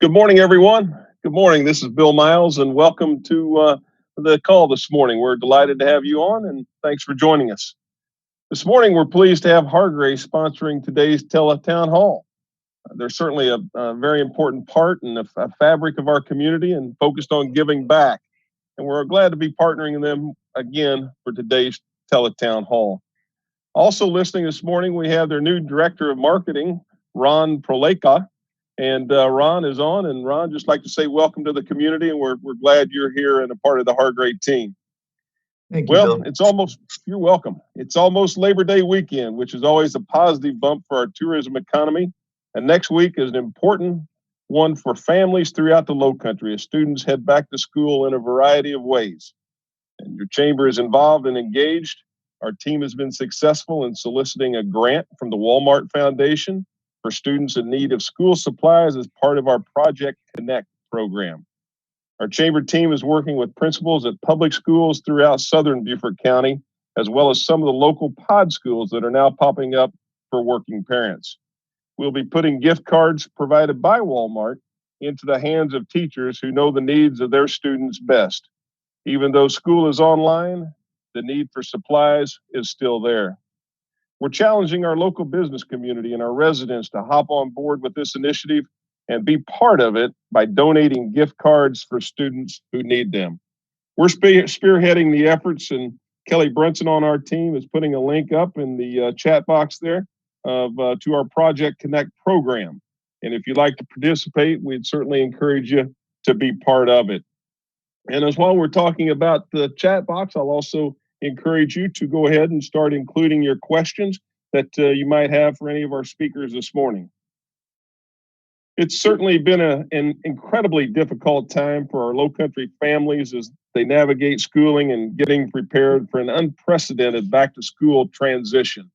Good morning, everyone. Good morning. This is Bill Miles, and welcome to the call this morning. We're delighted to have you on, and thanks for joining us. This morning, we're pleased to have Hargray sponsoring today's Tele-Town Hall. They're certainly a very important part and a fabric of our community and focused on giving back. And we're glad to be partnering with them again for today's Tele-Town Hall. Also listening this morning, we have their new Director of Marketing, Ron Proleka. And Ron is on, and Ron, just like to say welcome to the community, and we're glad you're here and a part of the Hargray team. Thank you, Bill. You're welcome. It's almost Labor Day weekend, which is always a positive bump for our tourism economy. And next week is an important one for families throughout the Lowcountry as students head back to school in a variety of ways. And your chamber is involved and engaged. Our team has been successful in soliciting a grant from the Walmart Foundation for students in need of school supplies as part of our Project Connect program. Our chamber team is working with principals at public schools throughout southern Beaufort County, as well as some of the local pod schools that are now popping up for working parents. We'll be putting gift cards provided by Walmart into the hands of teachers who know the needs of their students best. Even though school is online, the need for supplies is still there. We're challenging our local business community and our residents to hop on board with this initiative and be part of it by donating gift cards for students who need them. We're spearheading the efforts, and Kelly Brunson on our team is putting a link up in the chat box there to our Project Connect program. And if you'd like to participate, we'd certainly encourage you to be part of it. And as while we're talking about the chat box, I'll also encourage you to go ahead and start including your questions that you might have for any of our speakers this morning. It's certainly been an incredibly difficult time for our Lowcountry families as they navigate schooling and getting prepared for an unprecedented back-to-school transition.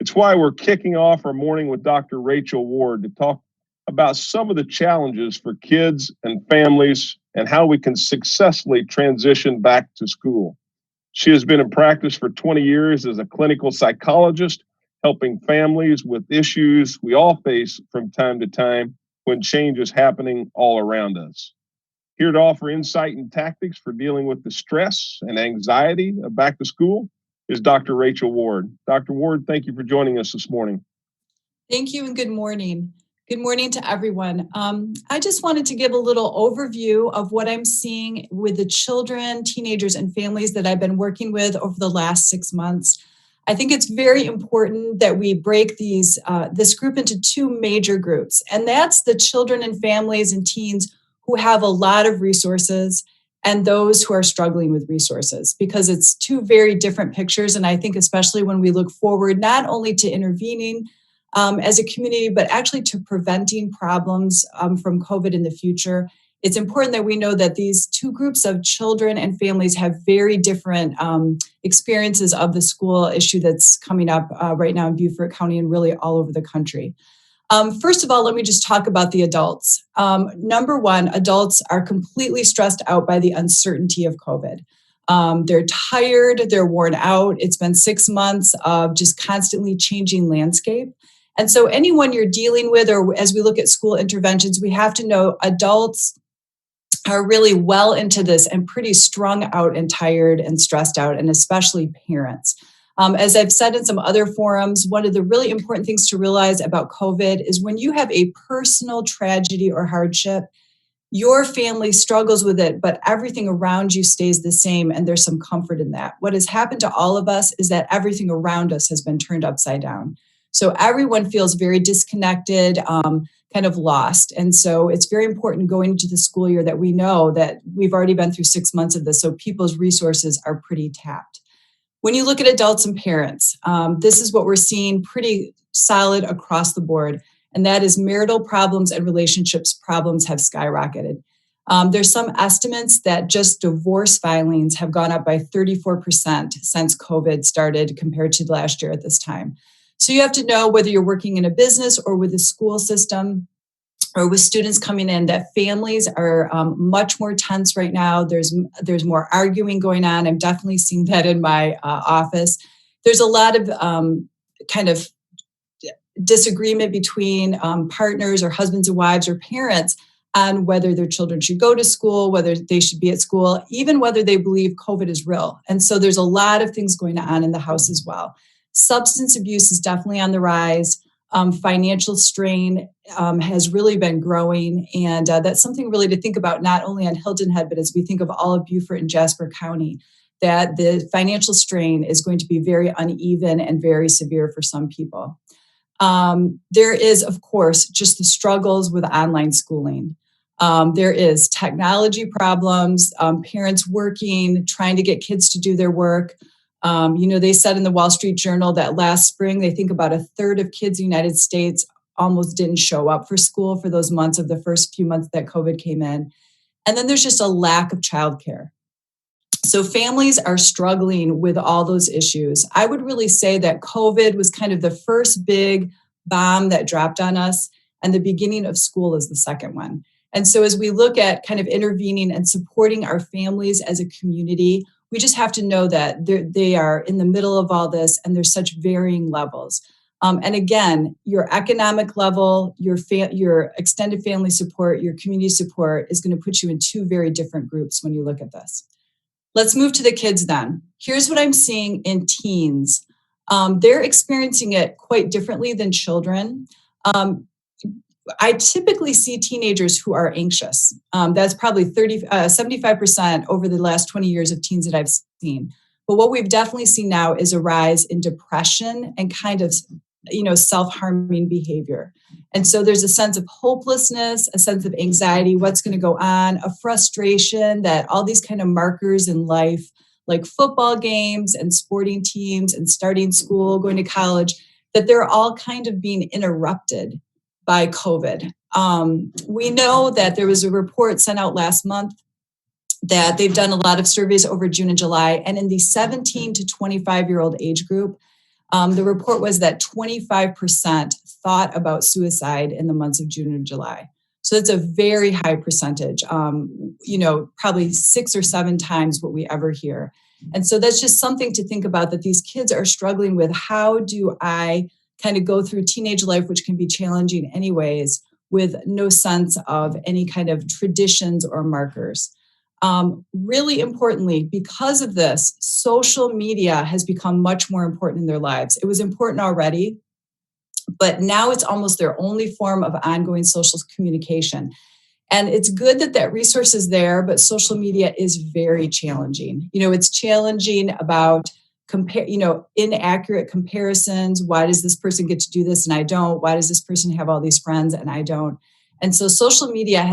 It's why we're kicking off our morning with Dr. Rachel Ward to talk about some of the challenges for kids and families and how we can successfully transition back to school. She has been in practice for 20 years as a clinical psychologist, helping families with issues we all face from time to time when change is happening all around us. Here to offer insight and tactics for dealing with the stress and anxiety of back to school is Dr. Rachel Ward. Dr. Ward, thank you for joining us this morning. Thank you and good morning. Good morning to everyone. I just wanted to give a little overview of what I'm seeing with the children, teenagers, and families that I've been working with over the last 6 months. I think it's very important that we break this group into two major groups, and that's the children and families and teens who have a lot of resources and those who are struggling with resources, because it's two very different pictures. And I think especially when we look forward, not only to intervening as a community, but actually to preventing problems from COVID in the future, it's important that we know that these two groups of children and families have very different experiences of the school issue that's coming up right now in Beaufort County and really all over the country. First of all, let me just talk about the adults. Number one, adults are completely stressed out by the uncertainty of COVID. They're tired, they're worn out. It's been 6 months of just constantly changing landscape. And so anyone you're dealing with, or as we look at school interventions, we have to know adults are really well into this and pretty strung out and tired and stressed out, and especially parents. As I've said in some other forums, one of the really important things to realize about COVID is when you have a personal tragedy or hardship, your family struggles with it, but everything around you stays the same, and there's some comfort in that. What has happened to all of us is that everything around us has been turned upside down. So everyone feels very disconnected, kind of lost. And so it's very important going into the school year that we know that we've already been through 6 months of this, so people's resources are pretty tapped. When you look at adults and parents, this is what we're seeing pretty solid across the board, and that is marital problems and relationships problems have skyrocketed. There's some estimates that just divorce filings have gone up by 34% since COVID started compared to last year at this time. So you have to know whether you're working in a business or with a school system or with students coming in, that families are much more tense right now. There's more arguing going on. I'm definitely seeing that in my office. There's a lot of kind of disagreement between partners or husbands and wives or parents on whether their children should go to school, whether they should be at school, even whether they believe COVID is real. And so there's a lot of things going on in the house as well. Substance abuse is definitely on the rise. Financial strain has really been growing. And that's something really to think about, not only on Hilton Head, but as we think of all of Beaufort and Jasper County, that the financial strain is going to be very uneven and very severe for some people. There is, of course, just the struggles with online schooling. There is technology problems, parents working, trying to get kids to do their work. They said in the Wall Street Journal that last spring, they think about a third of kids in the United States almost didn't show up for school for those months of the first few months that COVID came in. And then there's just a lack of childcare. So families are struggling with all those issues. I would really say that COVID was kind of the first big bomb that dropped on us, and the beginning of school is the second one. And so as we look at kind of intervening and supporting our families as a community, we just have to know that they are in the middle of all this, and there's such varying levels. And again, your economic level, your extended family support, your community support is going to put you in two very different groups when you look at this. Let's move to the kids then. Here's what I'm seeing in teens. They're experiencing it quite differently than children. I typically see teenagers who are anxious. That's probably 75% over the last 20 years of teens that I've seen. But what we've definitely seen now is a rise in depression and kind of, self-harming behavior. And so there's a sense of hopelessness, a sense of anxiety, what's going to go on, a frustration that all these kind of markers in life, like football games and sporting teams and starting school, going to college, that they're all kind of being interrupted by COVID. We know that there was a report sent out last month that they've done a lot of surveys over June and July. And in the 17 to 25-year-old age group, the report was that 25% thought about suicide in the months of June and July. So it's a very high percentage, probably 6 or 7 times what we ever hear. And so that's just something to think about, that these kids are struggling with. How do I kind of go through teenage life, which can be challenging anyways, with no sense of any kind of traditions or markers? Really importantly, because of this, social media has become much more important in their lives. It was important already, but now it's almost their only form of ongoing social communication. And it's good that that resource is there, but social media is very challenging. It's challenging about inaccurate comparisons. Why does this person get to do this and I don't? Why does this person have all these friends and I don't? And so social media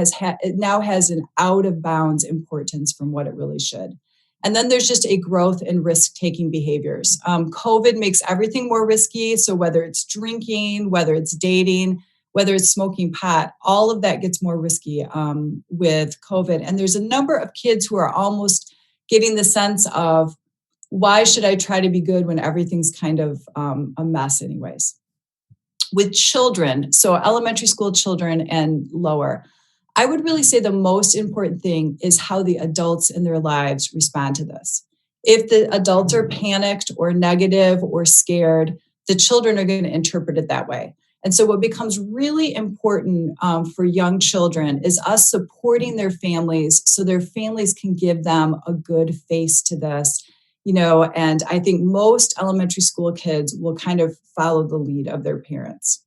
now has an out of bounds importance from what it really should. And then there's just a growth in risk-taking behaviors. COVID makes everything more risky. So whether it's drinking, whether it's dating, whether it's smoking pot, all of that gets more risky with COVID. And there's a number of kids who are almost getting the sense of, why should I try to be good when everything's kind of a mess anyways? With children, so elementary school children and lower, I would really say the most important thing is how the adults in their lives respond to this. If the adults are panicked or negative or scared, the children are going to interpret it that way. And so what becomes really important for young children is us supporting their families so their families can give them a good face to this. And I think most elementary school kids will kind of follow the lead of their parents.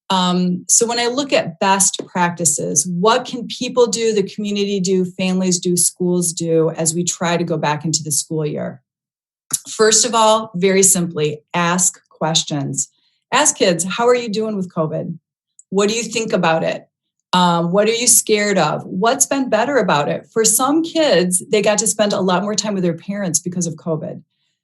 So when I look at best practices, what can people do, the community do, families do, schools do as we try to go back into the school year? First of all, very simply, ask questions. Ask kids, how are you doing with COVID? What do you think about it? What are you scared of? What's been better about it? For some kids, they got to spend a lot more time with their parents because of COVID.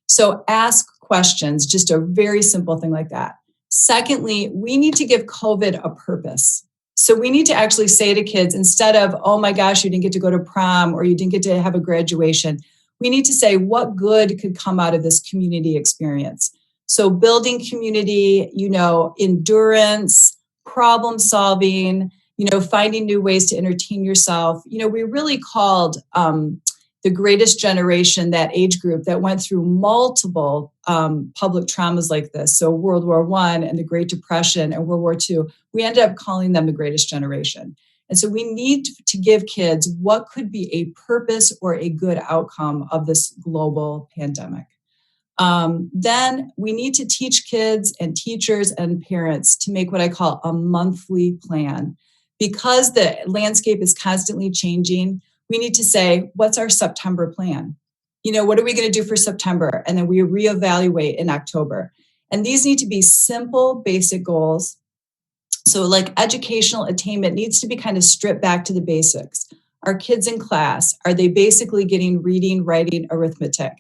So ask questions, just a very simple thing like that. Secondly, we need to give COVID a purpose. So we need to actually say to kids, instead of, oh my gosh, you didn't get to go to prom or you didn't get to have a graduation, we need to say what good could come out of this community experience. So building community, endurance, problem solving, finding new ways to entertain yourself. We really called the greatest generation, that age group that went through multiple public traumas like this. So World War I and the Great Depression and World War II, we ended up calling them the greatest generation. And so we need to give kids what could be a purpose or a good outcome of this global pandemic. Then we need to teach kids and teachers and parents to make what I call a monthly plan. Because the landscape is constantly changing, we need to say, what's our September plan? What are we going to do for September? And then we reevaluate in October. And these need to be simple, basic goals. So like educational attainment needs to be kind of stripped back to the basics. Our kids in class, are they basically getting reading, writing, arithmetic?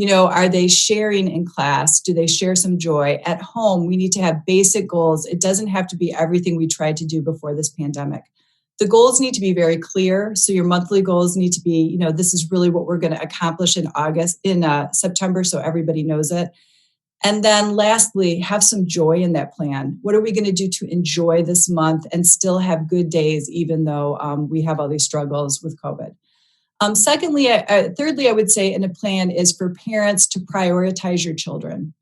Are they sharing in class? Do they share some joy? At home, we need to have basic goals. It doesn't have to be everything we tried to do before this pandemic. The goals need to be very clear. So your monthly goals need to be, this is really what we're going to accomplish in September, so everybody knows it. And then lastly, have some joy in that plan. What are we going to do to enjoy this month and still have good days, even though we have all these struggles with COVID? Thirdly, I would say in a plan is for parents to prioritize your children.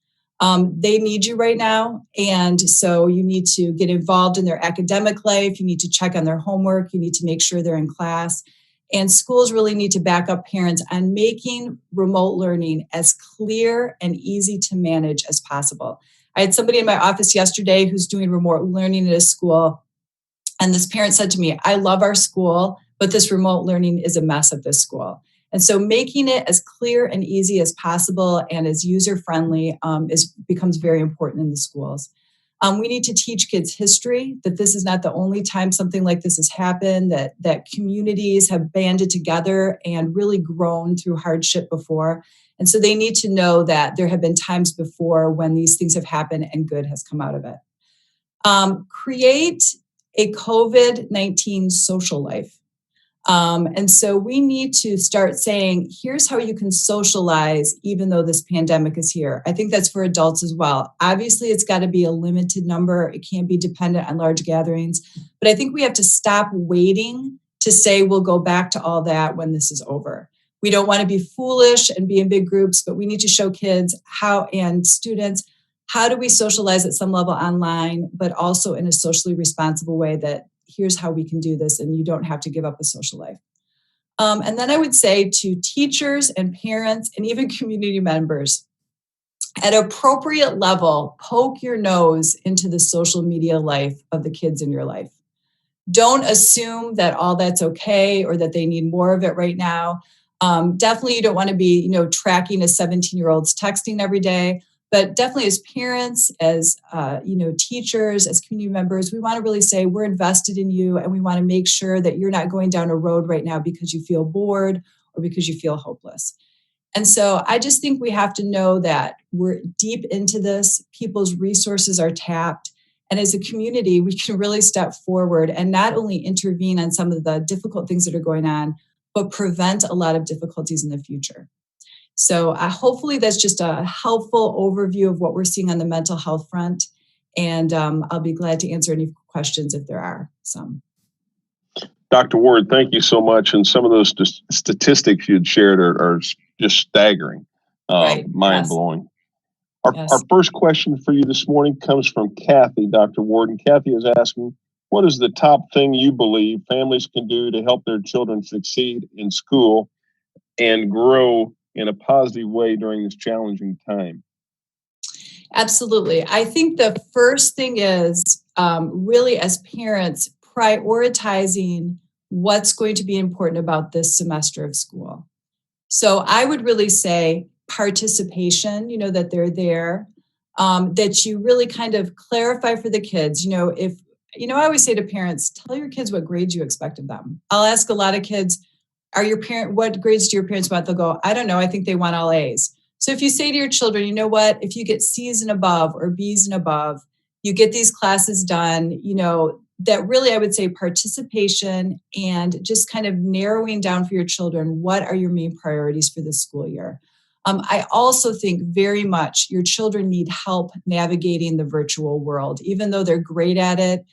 They need you right now. And so you need to get involved in their academic life. You need to check on their homework. You need to make sure they're in class. And schools really need to back up parents on making remote learning as clear and easy to manage as possible. I had somebody in my office yesterday who's doing remote learning at a school. And this parent said to me, I love our school, but this remote learning is a mess at this school. And so making it as clear and easy as possible and as user-friendly becomes very important in the schools. We need to teach kids history, that this is not the only time something like this has happened, that communities have banded together and really grown through hardship before. And so they need to know that there have been times before when these things have happened and good has come out of it. Create a COVID-19 social life. And so we need to start saying, here's how you can socialize even though this pandemic is here. I think that's for adults as well. Obviously, it's got to be a limited number. It can't be dependent on large gatherings. But I think we have to stop waiting to say we'll go back to all that when this is over. We don't want to be foolish and be in big groups, but we need to show kids and students, how do we socialize at some level online, but also in a socially responsible way that here's how we can do this and you don't have to give up a social life. And then I would say to teachers and parents and even community members, at appropriate level, poke your nose into the social media life of the kids in your life. Don't assume that all that's okay or that they need more of it right now. Definitely you don't want to be, tracking a 17-year-old's texting every day. But definitely as parents, as teachers, as community members, we want to really say we're invested in you and we want to make sure that you're not going down a road right now because you feel bored or because you feel hopeless. And so I just think we have to know that we're deep into this. People's resources are tapped. And as a community, we can really step forward and not only intervene on some of the difficult things that are going on, but prevent a lot of difficulties in the future. So hopefully that's just a helpful overview of what we're seeing on the mental health front. And I'll be glad to answer any questions if there are some. Dr. Ward, thank you so much. And some of those statistics you had shared are just staggering, right. mind-blowing. Yes. Our first question for you this morning comes from Kathy, Dr. Ward. And Kathy is asking, what is the top thing you believe families can do to help their children succeed in school and grow in a positive way during this challenging time? Absolutely. I think the first thing is really as parents prioritizing what's going to be important about this semester of school. So I would really say participation, that they're there, that you really kind of clarify for the kids, I always say to parents, tell your kids what grades you expect of them. I'll ask a lot of kids, what grades do your parents want? They'll go, I don't know. I think they want all A's. So if you say to your children, you know what, if you get C's and above or B's and above, you get these classes done, that really, I would say participation and just kind of narrowing down for your children, what are your main priorities for this school year? I also think very much your children need help navigating the virtual world, even though they're great at it.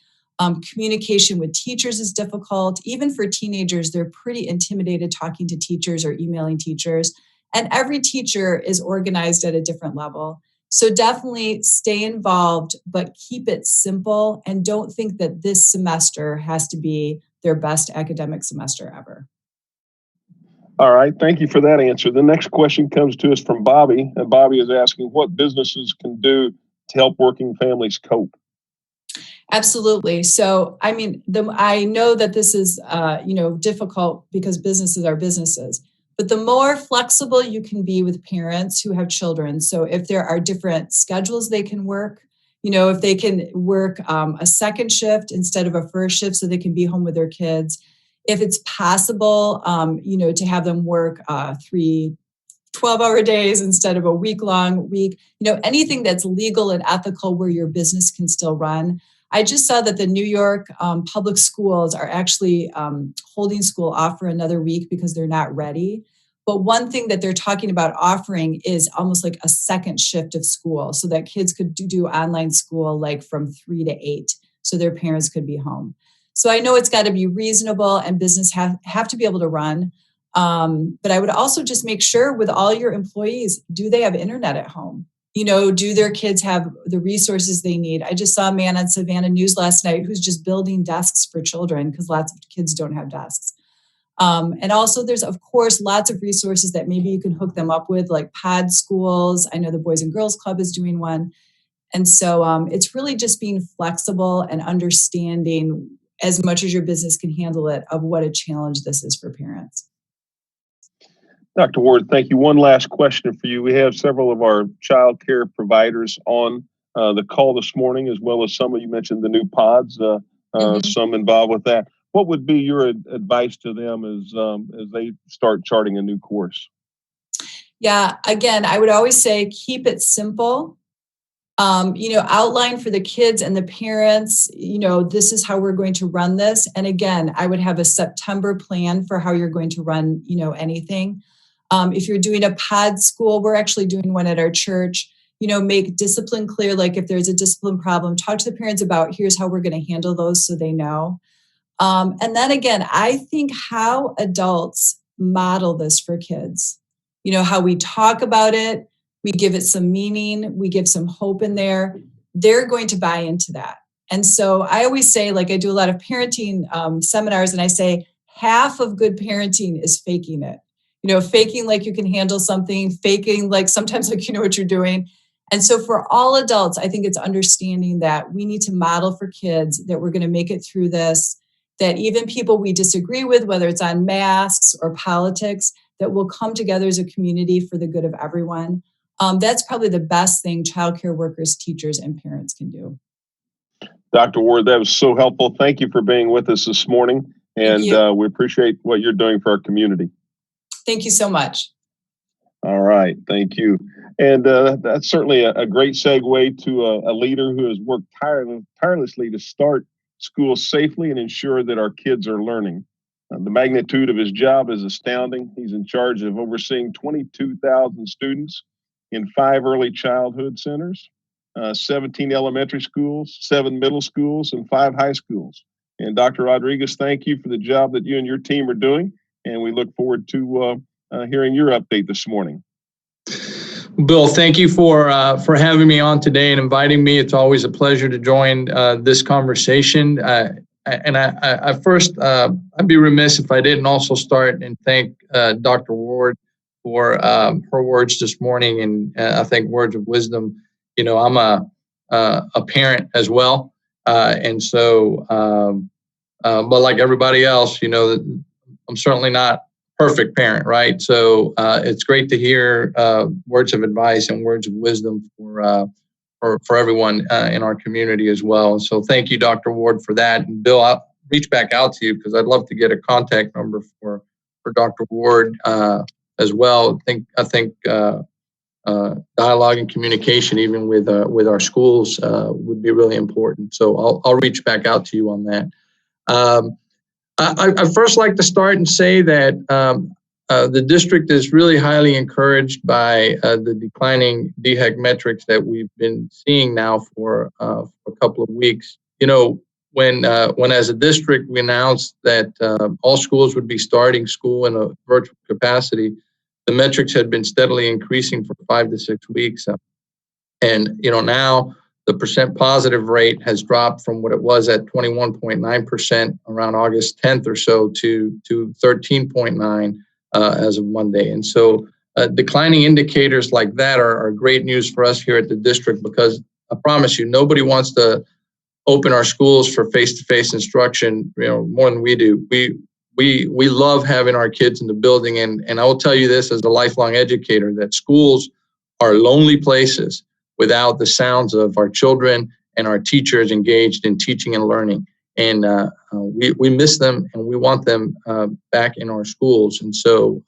Communication with teachers is difficult. Even for teenagers, they're pretty intimidated talking to teachers or emailing teachers. And every teacher is organized at a different level. So definitely stay involved, but keep it simple and don't think that this semester has to be their best academic semester ever. All right. Thank you for that answer. The next question comes to us from Bobby, and Bobby is asking what businesses can do to help working families cope. Absolutely. So, I mean, I know that this is, difficult because businesses are businesses, but the more flexible you can be with parents who have children. So if there are different schedules they can work, if they can work a second shift instead of a first shift so they can be home with their kids. If it's possible, to have them work 3 12-hour days instead of a week-long week, anything that's legal and ethical where your business can still run. I just saw that the New York public schools are actually holding school off for another week because they're not ready. But one thing that they're talking about offering is almost like a second shift of school so that kids could do online school like from 3 to 8 so their parents could be home. So I know it's got to be reasonable and business have to be able to run. But I would also just make sure with all your employees, do they have internet at home? Do their kids have the resources they need? I just saw a man on Savannah News last night who's just building desks for children because lots of kids don't have desks. And also there's, of course, lots of resources that maybe you can hook them up with, like pod schools. I know the Boys and Girls Club is doing one. And so it's really just being flexible and understanding as much as your business can handle it of what a challenge this is for parents. Dr. Ward, thank you. One last question for you. We have several of our child care providers on the call this morning, as well as some of you mentioned the new pods, some involved with that. What would be your advice to them as they start charting a new course? Yeah, again, I would always say keep it simple. Outline for the kids and the parents, this is how we're going to run this. And again, I would have a September plan for how you're going to run, anything. If you're doing a pod school, we're actually doing one at our church, make discipline clear. Like if there's a discipline problem, talk to the parents about here's how we're going to handle those so they know. And then again, I think how adults model this for kids, how we talk about it, we give it some meaning, we give some hope in there, they're going to buy into that. And so I always say, like I do a lot of parenting seminars and I say half of good parenting is faking it. Faking like you can handle something, faking like sometimes like you know what you're doing. And so for all adults, I think it's understanding that we need to model for kids that we're going to make it through this, that even people we disagree with, whether it's on masks or politics, that we'll come together as a community for the good of everyone. That's probably the best thing childcare workers, teachers, and parents can do. Dr. Ward, that was so helpful. Thank you for being with us this morning. And we appreciate what you're doing for our community. Thank you so much. All right. Thank you. And that's certainly a great segue to a leader who has worked tirelessly to start school safely and ensure that our kids are learning. The magnitude of his job is astounding. He's in charge of overseeing 22,000 students in 5 early childhood centers, 17 elementary schools, 7 middle schools, and 5 high schools. And Dr. Rodriguez, thank you for the job that you and your team are doing. And we look forward to hearing your update this morning. Bill, thank you for having me on today and inviting me. It's always a pleasure to join this conversation. And I'd be remiss if I didn't also start and thank Dr. Ward for her words this morning, and I think words of wisdom. I'm a parent as well, and so, but like everybody else, I'm certainly not perfect parent, right? So it's great to hear words of advice and words of wisdom for everyone in our community as well. So thank you, Dr. Ward, for that. And Bill, I'll reach back out to you because I'd love to get a contact number for Dr. Ward as well. I think dialogue and communication, even with our schools, would be really important. So I'll reach back out to you on that. I'd first like to start and say that the district is really highly encouraged by the declining DHEC metrics that we've been seeing now for a couple of weeks. when as a district we announced that all schools would be starting school in a virtual capacity, the metrics had been steadily increasing for 5 to 6 weeks. And now the percent positive rate has dropped from what it was at 21.9% around August 10th or so to 13.9 as of Monday. And so declining indicators like that are great news for us here at the district, because I promise you, nobody wants to open our schools for face-to-face instruction, more than we do. We love having our kids in the building, and I will tell you this as a lifelong educator, that schools are lonely places without the sounds of our children and our teachers engaged in teaching and learning. And we miss them, and we want them back in our schools. And so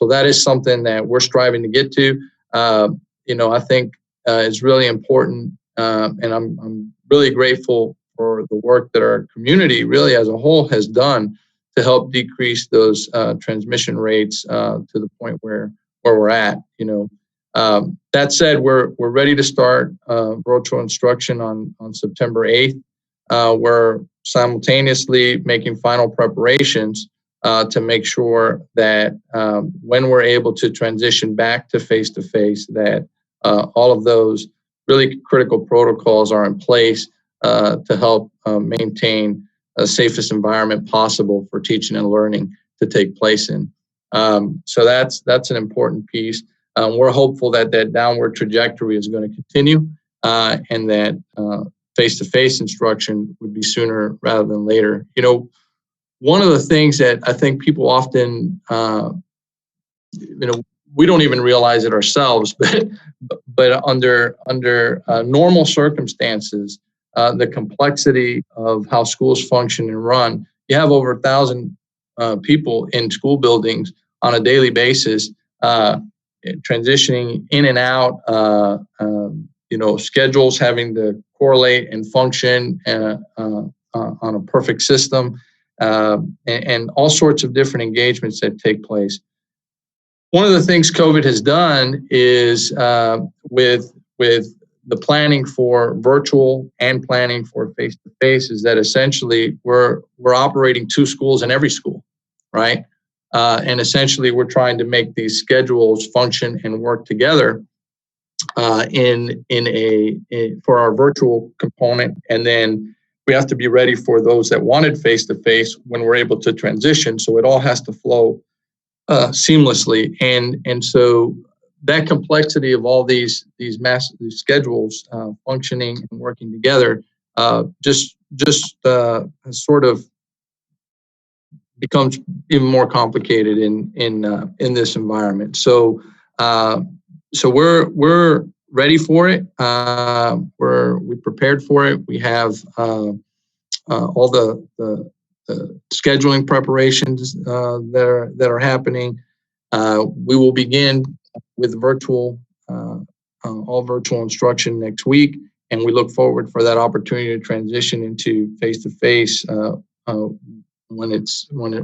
that is something that we're striving to get to. I think it's really important, and I'm really grateful for the work that our community really as a whole has done to help decrease those transmission rates to the point where we're at. That said, we're ready to start virtual instruction on September 8th. We're simultaneously making final preparations to make sure that when we're able to transition back to face-to-face, that all of those really critical protocols are in place to help maintain the safest environment possible for teaching and learning to take place in. So that's an important piece. We're hopeful that downward trajectory is going to continue, and that face-to-face instruction would be sooner rather than later. One of the things that I think people often, we don't even realize it ourselves, but under normal circumstances, the complexity of how schools function and run, you have over 1,000 people in school buildings on a daily basis, transitioning in and out, schedules having to correlate and function on a perfect system, and all sorts of different engagements that take place. One of the things COVID has done is with the planning for virtual and planning for face-to-face is that essentially we're operating 2 schools in every school, right? And essentially we're trying to make these schedules function and work together for our virtual component, and then we have to be ready for those that wanted face-to-face when we're able to transition. So it all has to flow seamlessly, and so that complexity of all these massive schedules functioning and working together just sort of becomes even more complicated in this environment. So we're ready for it. We prepared for it. We have all the scheduling preparations that are happening. We will begin with all virtual instruction next week, and we look forward for that opportunity to transition into face-to-face when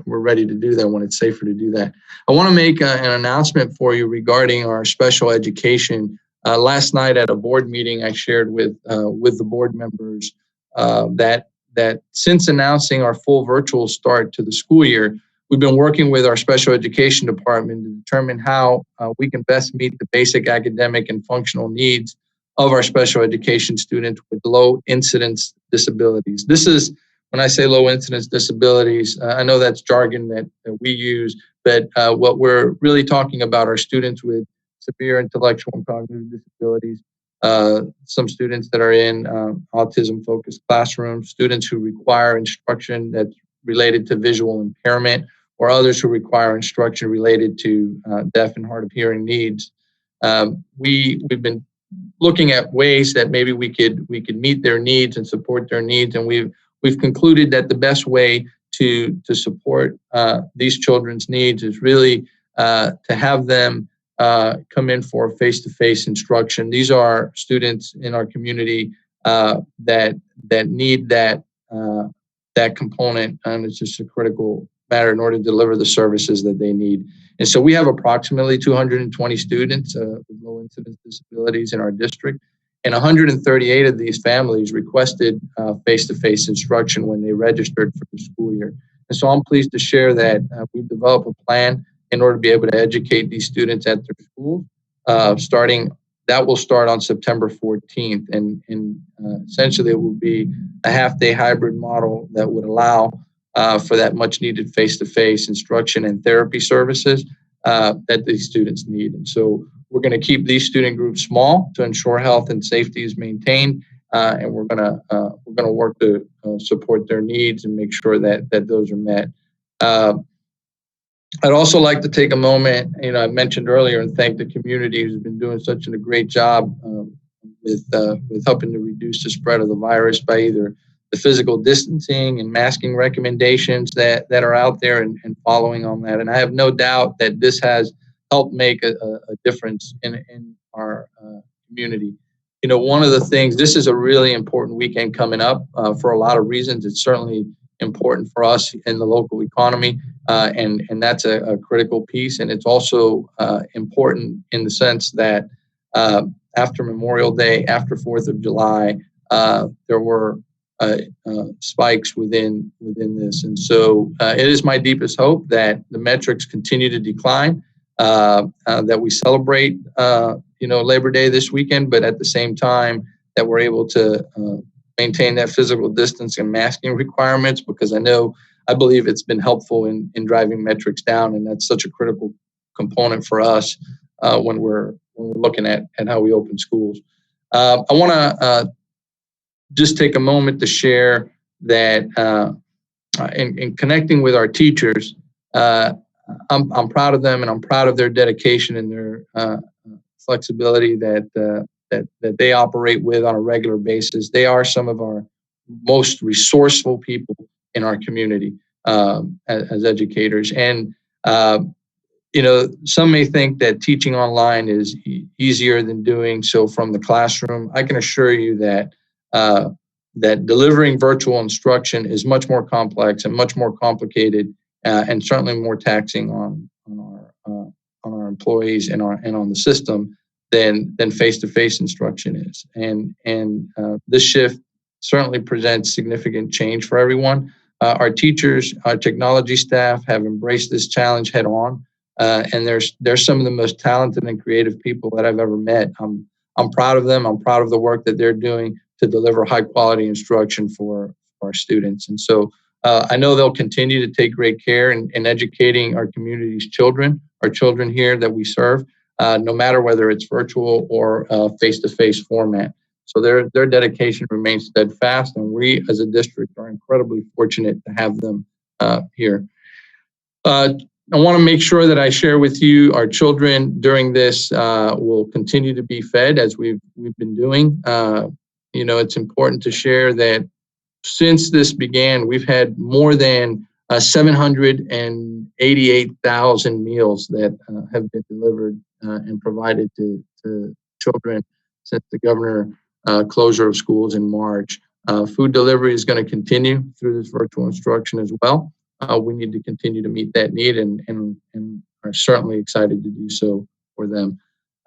we're ready to do that, when it's safer to do that. I want to make an announcement for you regarding our special education. Last night at a board meeting, I shared with the board members that since announcing our full virtual start to the school year, we've been working with our special education department to determine how we can best meet the basic academic and functional needs of our special education students with low incidence disabilities. This is, when I say low incidence disabilities, I know that's jargon that we use, but what we're really talking about are students with severe intellectual and cognitive disabilities, some students that are in autism-focused classrooms, students who require instruction that's related to visual impairment, or others who require instruction related to deaf and hard of hearing needs. We've been looking at ways that maybe we could meet their needs and support their needs, and we've concluded that the best way to support these children's needs is really to have them come in for face-to-face instruction. These are students in our community that need that component, and it's just a critical matter in order to deliver the services that they need. And so we have approximately 220 students with low incidence disabilities in our district. and 138 of these families requested face-to-face instruction when they registered for the school year. And so I'm pleased to share that we've developed a plan in order to be able to educate these students at their schools. That will start on September 14th, and essentially it will be a half-day hybrid model that would allow for that much-needed face-to-face instruction and therapy services that these students need. And so we're going to keep these student groups small to ensure health and safety is maintained, and we're going to work to support their needs and make sure that those are met. I'd also like to take a moment, I mentioned earlier, and thank the community who's been doing such a great job with helping to reduce the spread of the virus by either the physical distancing and masking recommendations that are out there and following on that. And I have no doubt that this has helped make a difference in our community. One of the things, this is a really important weekend coming up for a lot of reasons. It's certainly important for us in the local economy, and that's a critical piece. And it's also important in the sense that after Memorial Day, after 4th of July, there were spikes within this. And so it is my deepest hope that the metrics continue to decline, that we celebrate Labor Day this weekend, but at the same time that we're able to maintain that physical distance and masking requirements, because I believe it's been helpful in driving metrics down, and that's such a critical component for us when we're looking at how we open schools. I want to just take a moment to share that in connecting with our teachers, I'm proud of them, and I'm proud of their dedication and their flexibility that they operate with on a regular basis. They are some of our most resourceful people in our community as educators. And, some may think that teaching online is easier than doing so from the classroom. I can assure you that delivering virtual instruction is much more complex and much more complicated, and certainly more taxing on our employees and on the system than face-to-face instruction is. And this shift certainly presents significant change for everyone. Our teachers, our technology staff have embraced this challenge head on, and they're some of the most talented and creative people that I've ever met. I'm proud of them. I'm proud of the work that they're doing to deliver high quality instruction for our students. And so I know they'll continue to take great care in educating our community's children, our children here that we serve, no matter whether it's virtual or face-to-face format. So their dedication remains steadfast, and we as a district are incredibly fortunate to have them here. I want to make sure that I share with you our children during this will continue to be fed as we've been doing. It's important to share that since this began, we've had more than 788,000 meals that have been delivered and provided to children since the governor closure of schools in March. Food delivery is going to continue through this virtual instruction as well. We need to continue to meet that need and are certainly excited to do so for them.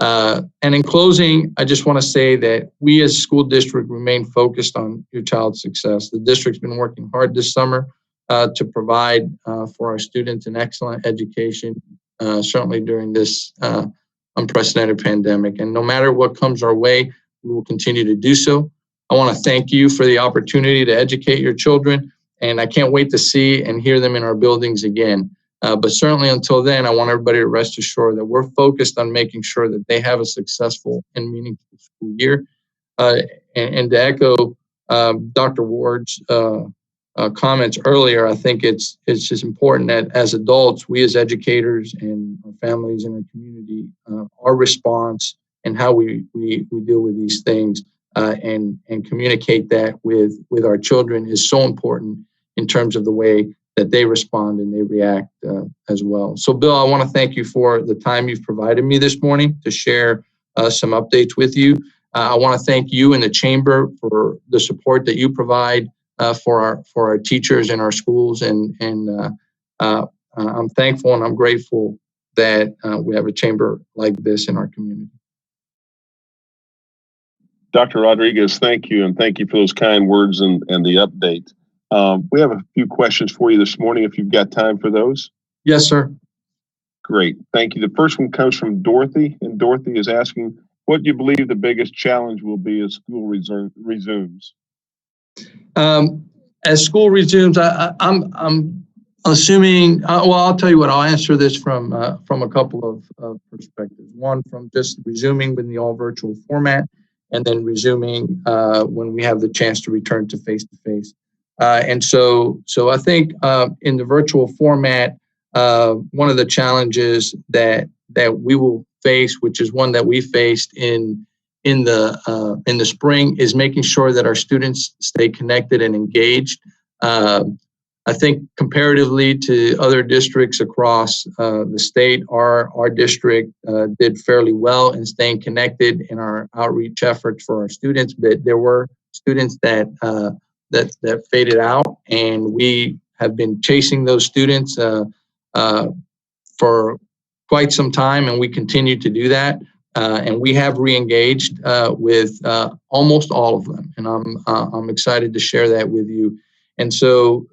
And in closing, I just want to say that we as a school district remain focused on your child's success. The district's been working hard this summer to provide for our students an excellent education, certainly during this unprecedented pandemic. And no matter what comes our way, we will continue to do so. I want to thank you for the opportunity to educate your children, and I can't wait to see and hear them in our buildings again. But certainly until then, I want everybody to rest assured that we're focused on making sure that they have a successful and meaningful school year. And to echo Dr. Ward's comments earlier, I think it's just important that as adults, we as educators and our families and our community, our response and how we deal with these things and communicate that with our children is so important in terms of the way that they respond and they react as well. So, Bill, I want to thank you for the time you've provided me this morning to share some updates with you. I want to thank you and the Chamber for the support that you provide for our teachers in our schools, and I'm thankful and I'm grateful that we have a chamber like this in our community. Dr. Rodriguez, thank you, and thank you for those kind words and the update. We have a few questions for you this morning, if you've got time for those. Yes, sir. Great, thank you. The first one comes from Dorothy, and Dorothy is asking, what do you believe the biggest challenge will be as school resumes? As school resumes, I'm assuming. Well, I'll tell you what. I'll answer this from a couple of perspectives. One, from just resuming with the all virtual format, and then resuming when we have the chance to return to face to face. And so I think in the virtual format, one of the challenges that we will face, which is one that we faced in the spring, is making sure that our students stay connected and engaged. I think comparatively to other districts across the state, our district did fairly well in staying connected in our outreach efforts for our students, but there were students that faded out, and we have been chasing those students for quite some time, and we continue to do that. And we have re-engaged with almost all of them, and I'm excited to share that with you. And so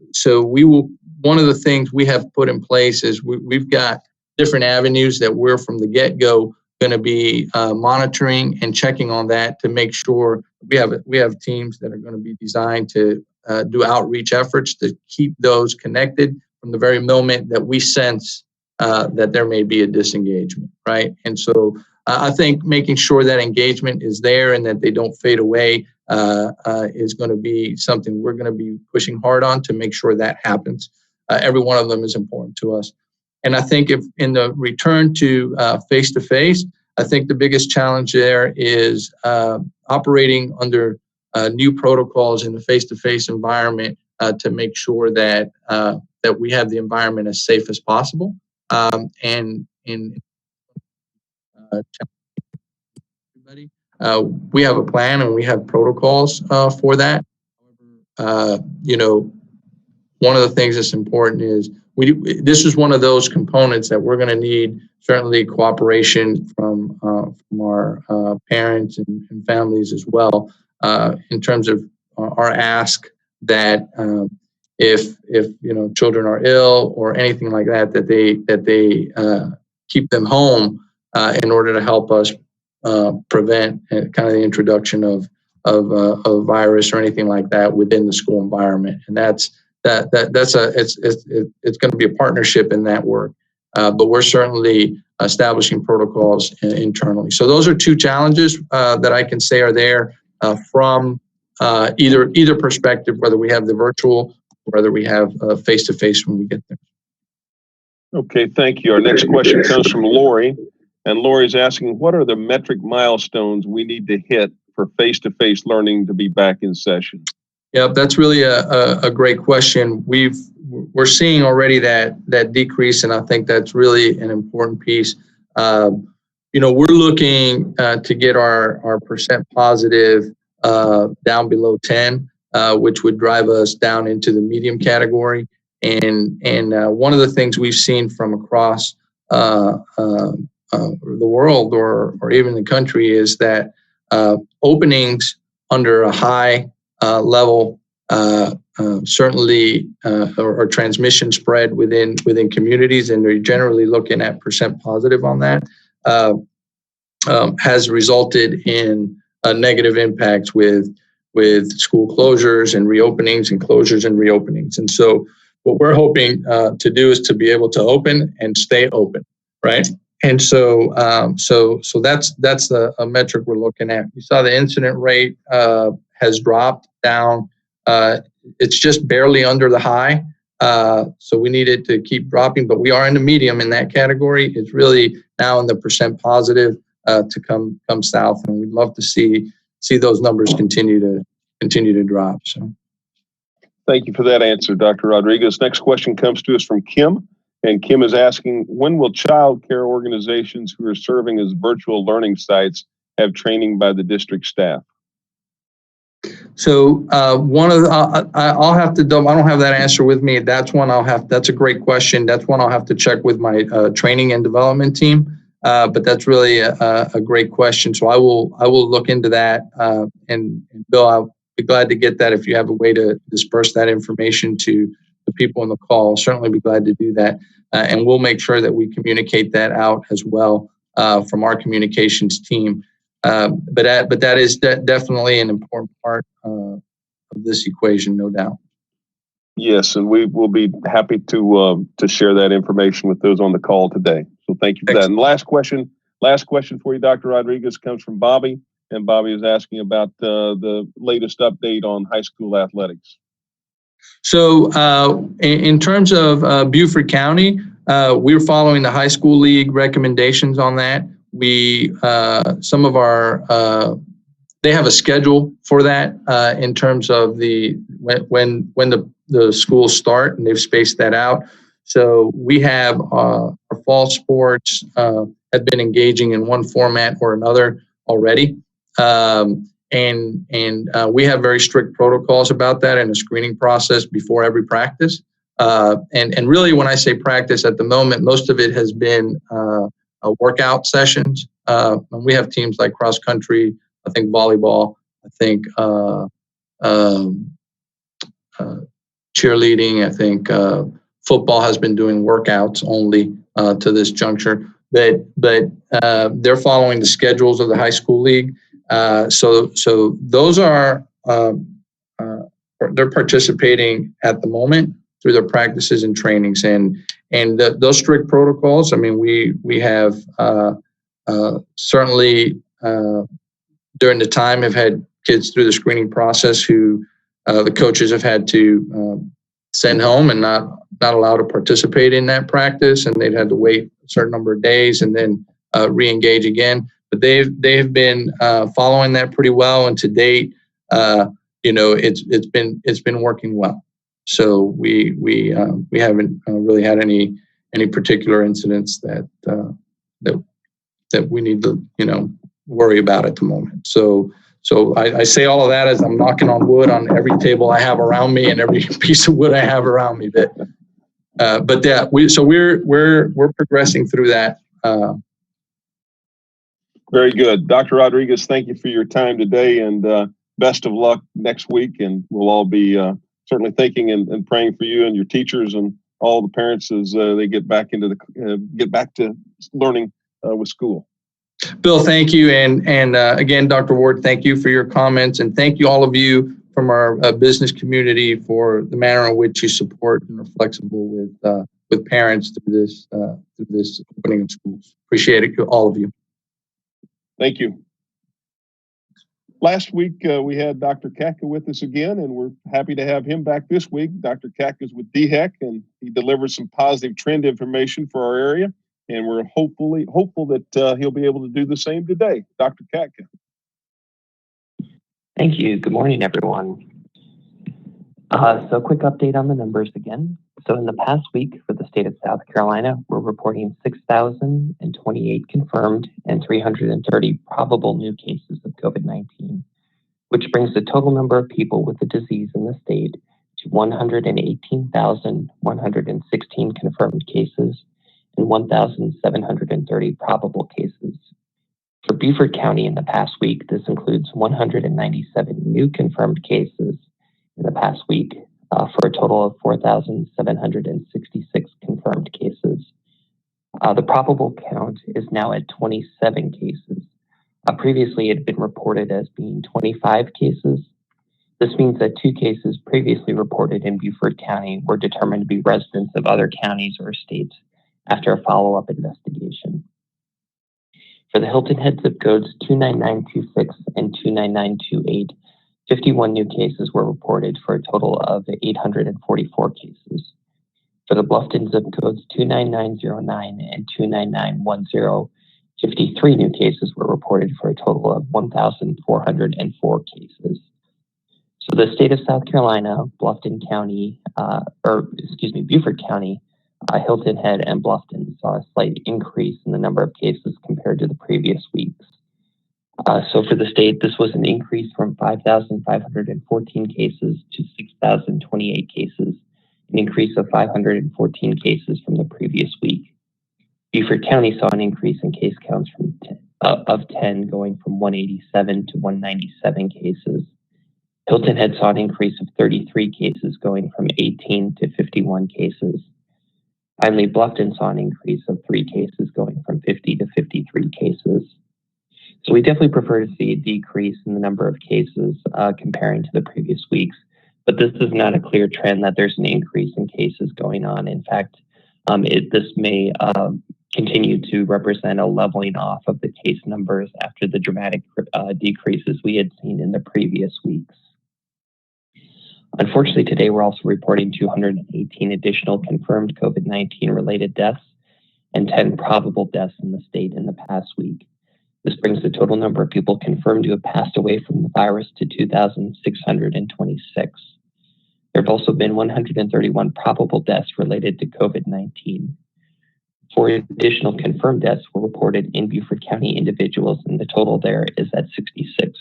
we will. One of the things we have put in place is we've got different avenues that we're from the get-go going to be monitoring and checking on that to make sure we have teams that are going to be designed to do outreach efforts to keep those connected from the very moment that we sense that there may be a disengagement, right? And so I think making sure that engagement is there and that they don't fade away is going to be something we're going to be pushing hard on to make sure that happens. Every one of them is important to us. And I think if in the return to face-to-face, I think the biggest challenge there is operating under new protocols in the face-to-face environment to make sure that we have the environment as safe as possible. And everybody, we have a plan and we have protocols for that. One of the things that's important is this is one of those components that we're going to need certainly cooperation from our parents and families as well in terms of our ask that if children are ill or anything like that they keep them home in order to help us prevent kind of the introduction of a virus or anything like that within the school environment. And it's going to be a partnership in that work, but we're certainly establishing protocols internally. So those are two challenges that I can say are there from either perspective, whether we have the virtual or whether we have face-to-face when we get there. Okay, thank you. Our next question comes from Lori, and Lori's asking, what are the metric milestones we need to hit for face-to-face learning to be back in session? Yeah, that's really a great question. We're seeing already that decrease, and I think that's really an important piece. We're looking to get our percent positive down below 10, which would drive us down into the medium category. And one of the things we've seen from across the world or even the country is that openings under a high level certainly or transmission spread within communities, and they're generally looking at percent positive on that, has resulted in negative impacts with school closures and reopenings and closures and reopenings. And so what we're hoping to do is to be able to open and stay open, right? And so that's a metric we're looking at. You saw the incident rate has dropped down. It's just barely under the high. So we need it to keep dropping, but we are in the medium in that category. It's really now in the percent positive to come south, and we'd love to see those numbers continue to drop. So thank you for that answer, Dr. Rodriguez. Next question comes to us from Kim, and Kim is asking, when will child care organizations who are serving as virtual learning sites have training by the district staff? So I'll have to I don't have that answer with me. That's a great question. That's one I'll have to check with my training and development team But that's really a great question. So I will look into that. And Bill, I'll be glad to get that if you have a way to disperse that information to the people on the call. I'll certainly be glad to do that. And we'll make sure that we communicate that out as well from our communications team. But that is definitely an important part of this equation, no doubt. Yes, and we will be happy to share that information with those on the call today. So thank you for that. And last question for you, Dr. Rodriguez, comes from Bobby, and Bobby is asking about the latest update on high school athletics. So in terms of Beaufort County, we're following the high school league recommendations on that. We some of our they have a schedule for that in terms of when the schools start, and they've spaced that out. So we have our fall sports have been engaging in one format or another already. And we have very strict protocols about that and a screening process before every practice. And really, when I say practice at the moment, most of it has been workout sessions. And we have teams like cross country, I think volleyball, I think cheerleading, I think football has been doing workouts only to this juncture. But they're following the schedules of the high school league. So those are they're participating at the moment through their practices and trainings, and those strict protocols. I mean, we have certainly during the time have had kids through the screening process who the coaches have had to send home and not allowed to participate in that practice, and they've had to wait a certain number of days and then re-engage again. But they've been following that pretty well, and to date, it's been working well. So we haven't really had any particular incidents that we need to worry about at the moment. So I say all of that as I'm knocking on wood on every table I have around me and every piece of wood I have around me. But we're progressing through that. Very good. Dr. Rodriguez, thank you for your time today, and best of luck next week. And we'll all be certainly thinking and praying for you and your teachers and all the parents as they get back to learning with school. Bill, thank you. And again, Dr. Ward, thank you for your comments. And thank you, all of you from our business community, for the manner in which you support and are flexible with parents through this opening of schools. Appreciate it, all of you. Thank you. Last week, we had Dr. Kaka with us again, and we're happy to have him back this week. Dr. Kaka is with DHEC, and he delivers some positive trend information for our area, and we're hopeful that he'll be able to do the same today. Dr. Kaka. Thank you. Good morning, everyone. So a quick update on the numbers again. So in the past week for the state of South Carolina, we're reporting 6,028 confirmed and 330 probable new cases of COVID-19, which brings the total number of people with the disease in the state to 118,116 confirmed cases and 1,730 probable cases. For Beaufort County in the past week, this includes 197 new confirmed cases in the past week, for a total of 4,766 confirmed cases. The probable count is now at 27 cases. Previously, it had been reported as being 25 cases. This means that 2 cases previously reported in Beaufort County were determined to be residents of other counties or states after a follow-up investigation. For the Hilton Head zip codes 29926 and 29928, 51 new cases were reported for a total of 844 cases. For the Bluffton zip codes 29909 and 29910, 53 new cases were reported for a total of 1,404 cases. So the state of South Carolina, Beaufort County, Hilton Head and Bluffton saw a slight increase in the number of cases compared to the previous weeks. So for the state, this was an increase from 5,514 cases to 6,028 cases, an increase of 514 cases from the previous week. Beaufort County saw an increase in case counts of 10, going from 187 to 197 cases. Hilton Head saw an increase of 33 cases, going from 18 to 51 cases. Island-Bluffton saw an increase of 3 cases, going from 50 to 53 cases. So we definitely prefer to see a decrease in the number of cases comparing to the previous weeks, but this is not a clear trend that there's an increase in cases going on. In fact, this may continue to represent a leveling off of the case numbers after the dramatic decreases we had seen in the previous weeks. Unfortunately, today we're also reporting 218 additional confirmed COVID-19 related deaths and 10 probable deaths in the state in the past week. This brings the total number of people confirmed to have passed away from the virus to 2,626. There have also been 131 probable deaths related to COVID-19. 4 additional confirmed deaths were reported in Beaufort County individuals, and the total there is at 66.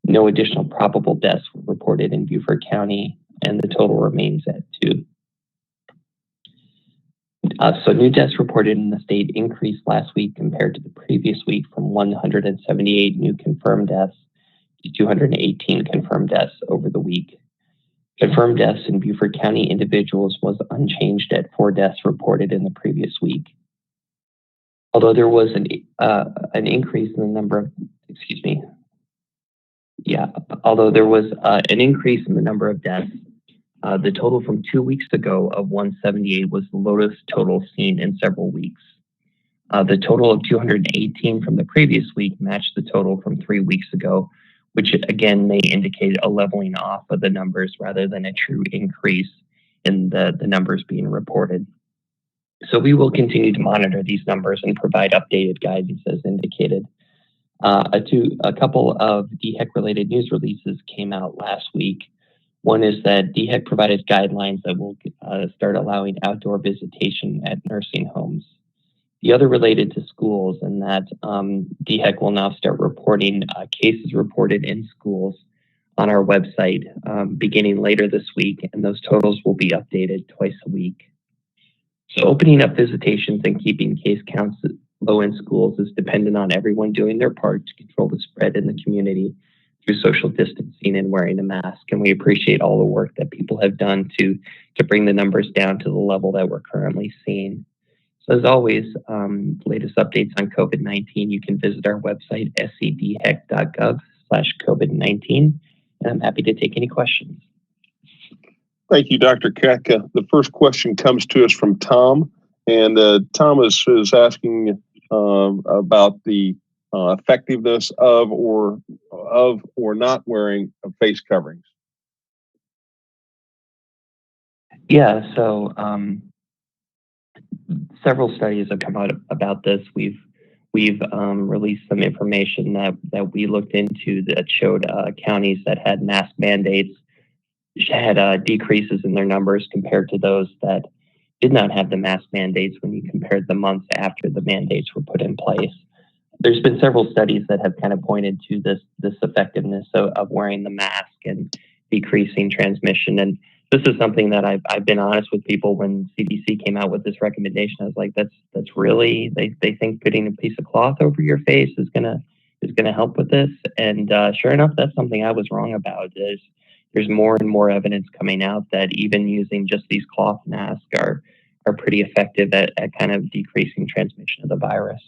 No additional probable deaths were reported in Beaufort County, and the total remains at 2. So new deaths reported in the state increased last week compared to the previous week from 178 new confirmed deaths to 218 confirmed deaths over the week. Confirmed deaths in Beaufort County individuals was unchanged at 4 deaths reported in the previous week. Although there was an increase in the number of, although there was an increase in the number of deaths, the total from 2 weeks ago of 178 was the lowest total seen in several weeks. The total of 218 from the previous week matched the total from 3 weeks ago, which again may indicate a leveling off of the numbers rather than a true increase in the numbers being reported. So we will continue to monitor these numbers and provide updated guidance as indicated. A couple of DHEC related news releases came out last week. One is that DHEC provided guidelines that will start allowing outdoor visitation at nursing homes. The other related to schools, and that DHEC will now start reporting cases reported in schools on our website beginning later this week, and those totals will be updated twice a week. So opening up visitations and keeping case counts low in schools is dependent on everyone doing their part to control the spread in the community through social distancing and wearing a mask. And we appreciate all the work that people have done to bring the numbers down to the level that we're currently seeing. So as always, latest updates on COVID-19, you can visit our website, scdhec.gov/COVID-19, and I'm happy to take any questions. Thank you, Dr. Katka. The first question comes to us from Tom, and Thomas is asking about the effectiveness of or not wearing face coverings. Yeah, so several studies have come out about this. We've released some information that we looked into that showed counties that had mask mandates had decreases in their numbers compared to those that did not have the mask mandates when you compared the months after the mandates were put in place. There's been several studies that have kind of pointed to this effectiveness of wearing the mask and decreasing transmission. And this is something that I've been honest with people when CDC came out with this recommendation. I was like, that's really, they think putting a piece of cloth over your face is gonna help with this. And sure enough, that's something I was wrong about. There's more and more evidence coming out that even using just these cloth masks are pretty effective at kind of decreasing transmission of the virus.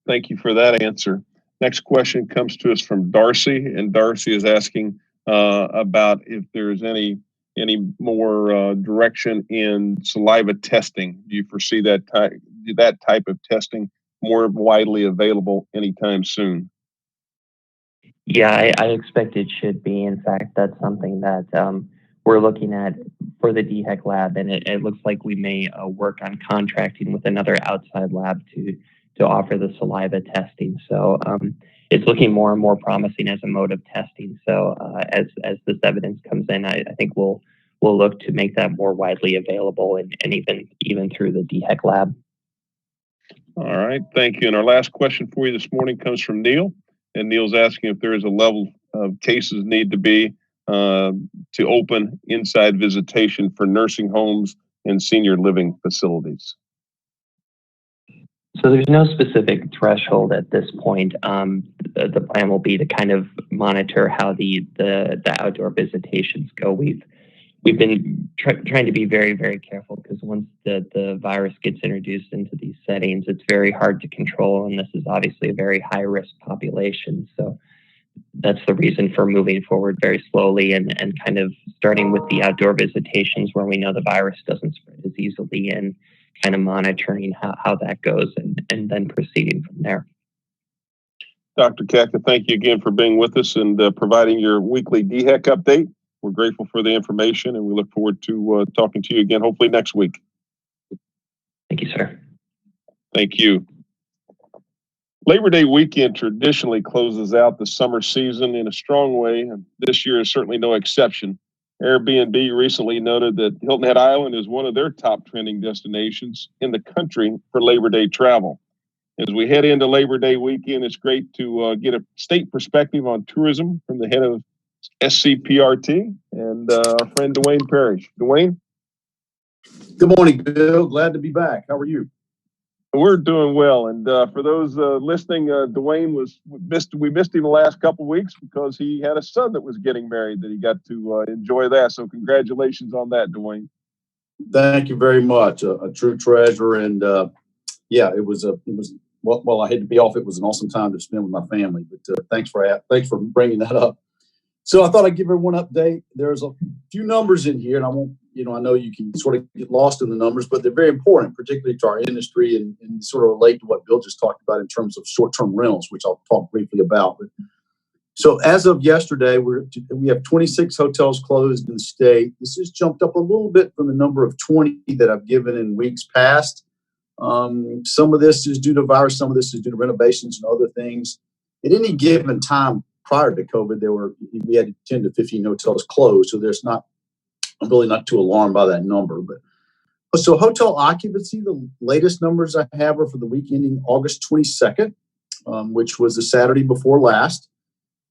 Thank you for that answer. Next question comes to us from Darcy, and Darcy is asking about if there's any more direction in saliva testing. Do you foresee that type of testing more widely available anytime soon? Yeah, I expect it should be. In fact, that's something that we're looking at for the DHEC lab, and it looks like we may work on contracting with another outside lab to offer the saliva testing. So it's looking more and more promising as a mode of testing. So as this evidence comes in, I think we'll look to make that more widely available and even through the DHEC lab. All right, thank you. And our last question for you this morning comes from Neil. And Neil's asking if there is a level of cases need to be to open inside visitation for nursing homes and senior living facilities. So there's no specific threshold at this point. The plan will be to kind of monitor how the outdoor visitations go. We've been trying to be very, very careful because once the virus gets introduced into these settings, it's very hard to control, and this is obviously a very high risk population. So that's the reason for moving forward very slowly and kind of starting with the outdoor visitations where we know the virus doesn't spread as easily, and kind of monitoring how that goes and then proceeding from there. Dr. Kaka, thank you again for being with us and providing your weekly DHEC update. We're grateful for the information, and we look forward to talking to you again, hopefully next week. Thank you, sir. Thank you. Labor Day weekend traditionally closes out the summer season in a strong way, and this year is certainly no exception. Airbnb recently noted that Hilton Head Island is one of their top trending destinations in the country for Labor Day travel. As we head into Labor Day weekend, it's great to get a state perspective on tourism from the head of SCPRT and our friend Dwayne Parrish. Dwayne? Good morning, Bill. Glad to be back. How are you? We're doing well, and for those listening, Dwayne we missed him the last couple of weeks because he had a son that was getting married that he got to enjoy that. So congratulations on that, Dwayne. Thank you very much. A true treasure, and yeah, it was well, I had to be off. It was an awesome time to spend with my family. But thanks for bringing that up. So I thought I'd give everyone an update. There's a few numbers in here, and I won't. I know you can sort of get lost in the numbers, but they're very important, particularly to our industry, and sort of relate to what Bill just talked about in terms of short-term rentals, which I'll talk briefly about. But, so as of yesterday, we have 26 hotels closed in the state. This has jumped up a little bit from the number of 20 that I've given in weeks past. Some of this is due to virus, some of this is due to renovations and other things. At any given time prior to COVID, we had 10 to 15 hotels closed, so I'm really not too alarmed by that number. But so hotel occupancy, the latest numbers I have are for the week ending August 22nd, which was the Saturday before last.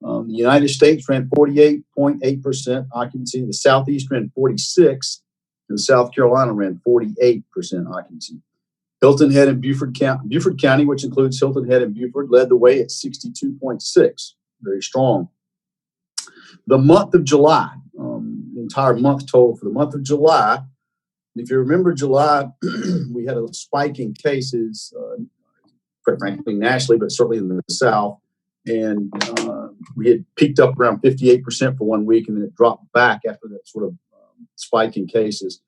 The United States ran 48.8% occupancy. The Southeast ran 46%, and South Carolina ran 48% occupancy. Hilton Head and Beaufort County, which includes Hilton Head and Beaufort, led the way at 62.6%, very strong. The month of July, the entire month total for the month of July, if you remember July, we had a spike in cases, quite frankly, nationally, but certainly in the South. And we had peaked up around 58% for 1 week, and then it dropped back after that sort of spike in cases.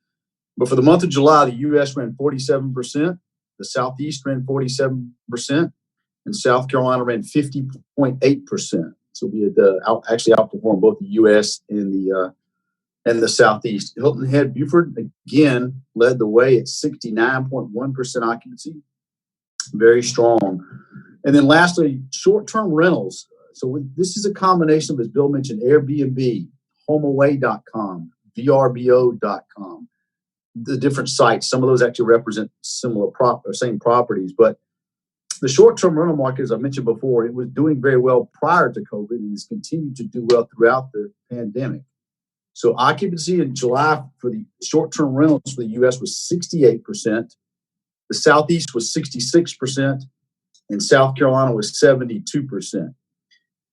But for the month of July, the U.S. ran 47%, the Southeast ran 47%, and South Carolina ran 50.8%. So we had actually outperformed both the U.S. and the Southeast. Hilton Head Beaufort, again, led the way at 69.1% occupancy. Very strong. And then lastly, short-term rentals. So this is a combination of, as Bill mentioned, Airbnb, HomeAway.com, VRBO.com, the different sites. Some of those actually represent same properties. But the short-term rental market, as I mentioned before, it was doing very well prior to COVID and has continued to do well throughout the pandemic. So occupancy in July for the short-term rentals for the U.S. was 68%. The Southeast was 66%, and South Carolina was 72%.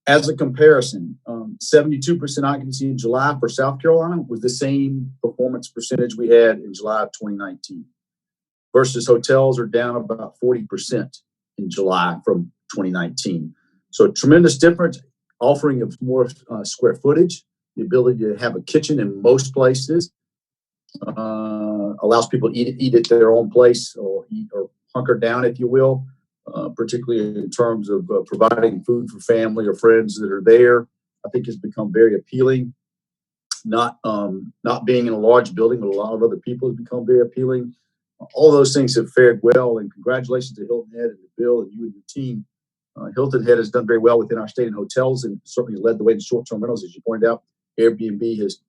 As a comparison, 72% occupancy in July for South Carolina was the same performance percentage we had in July of 2019, versus hotels are down about 40% in July from 2019. So a tremendous difference, offering of more square footage, the ability to have a kitchen in most places, allows people to eat at their own place or hunker down, if you will, particularly in terms of providing food for family or friends that are there. I think has become very appealing. Not being in a large building with a lot of other people has become very appealing. All those things have fared well, and congratulations to Hilton Head and Bill and you and your team. Hilton Head has done very well within our state in hotels and certainly led the way in short-term rentals, as you pointed out. Airbnb has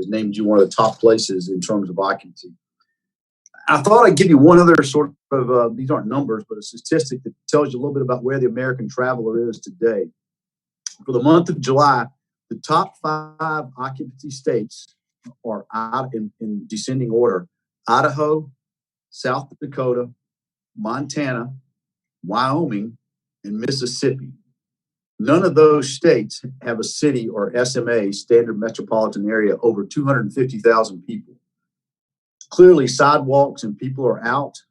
named you one of the top places in terms of occupancy. I thought I'd give you one other sort of, these aren't numbers, but a statistic that tells you a little bit about where the American traveler is today. For the month of July, the top 5 occupancy states are out in descending order: Idaho, South Dakota, Montana, Wyoming, and Mississippi. None of those states have a city or SMA, standard metropolitan area, over 250,000 people. Clearly, sidewalks and people are out.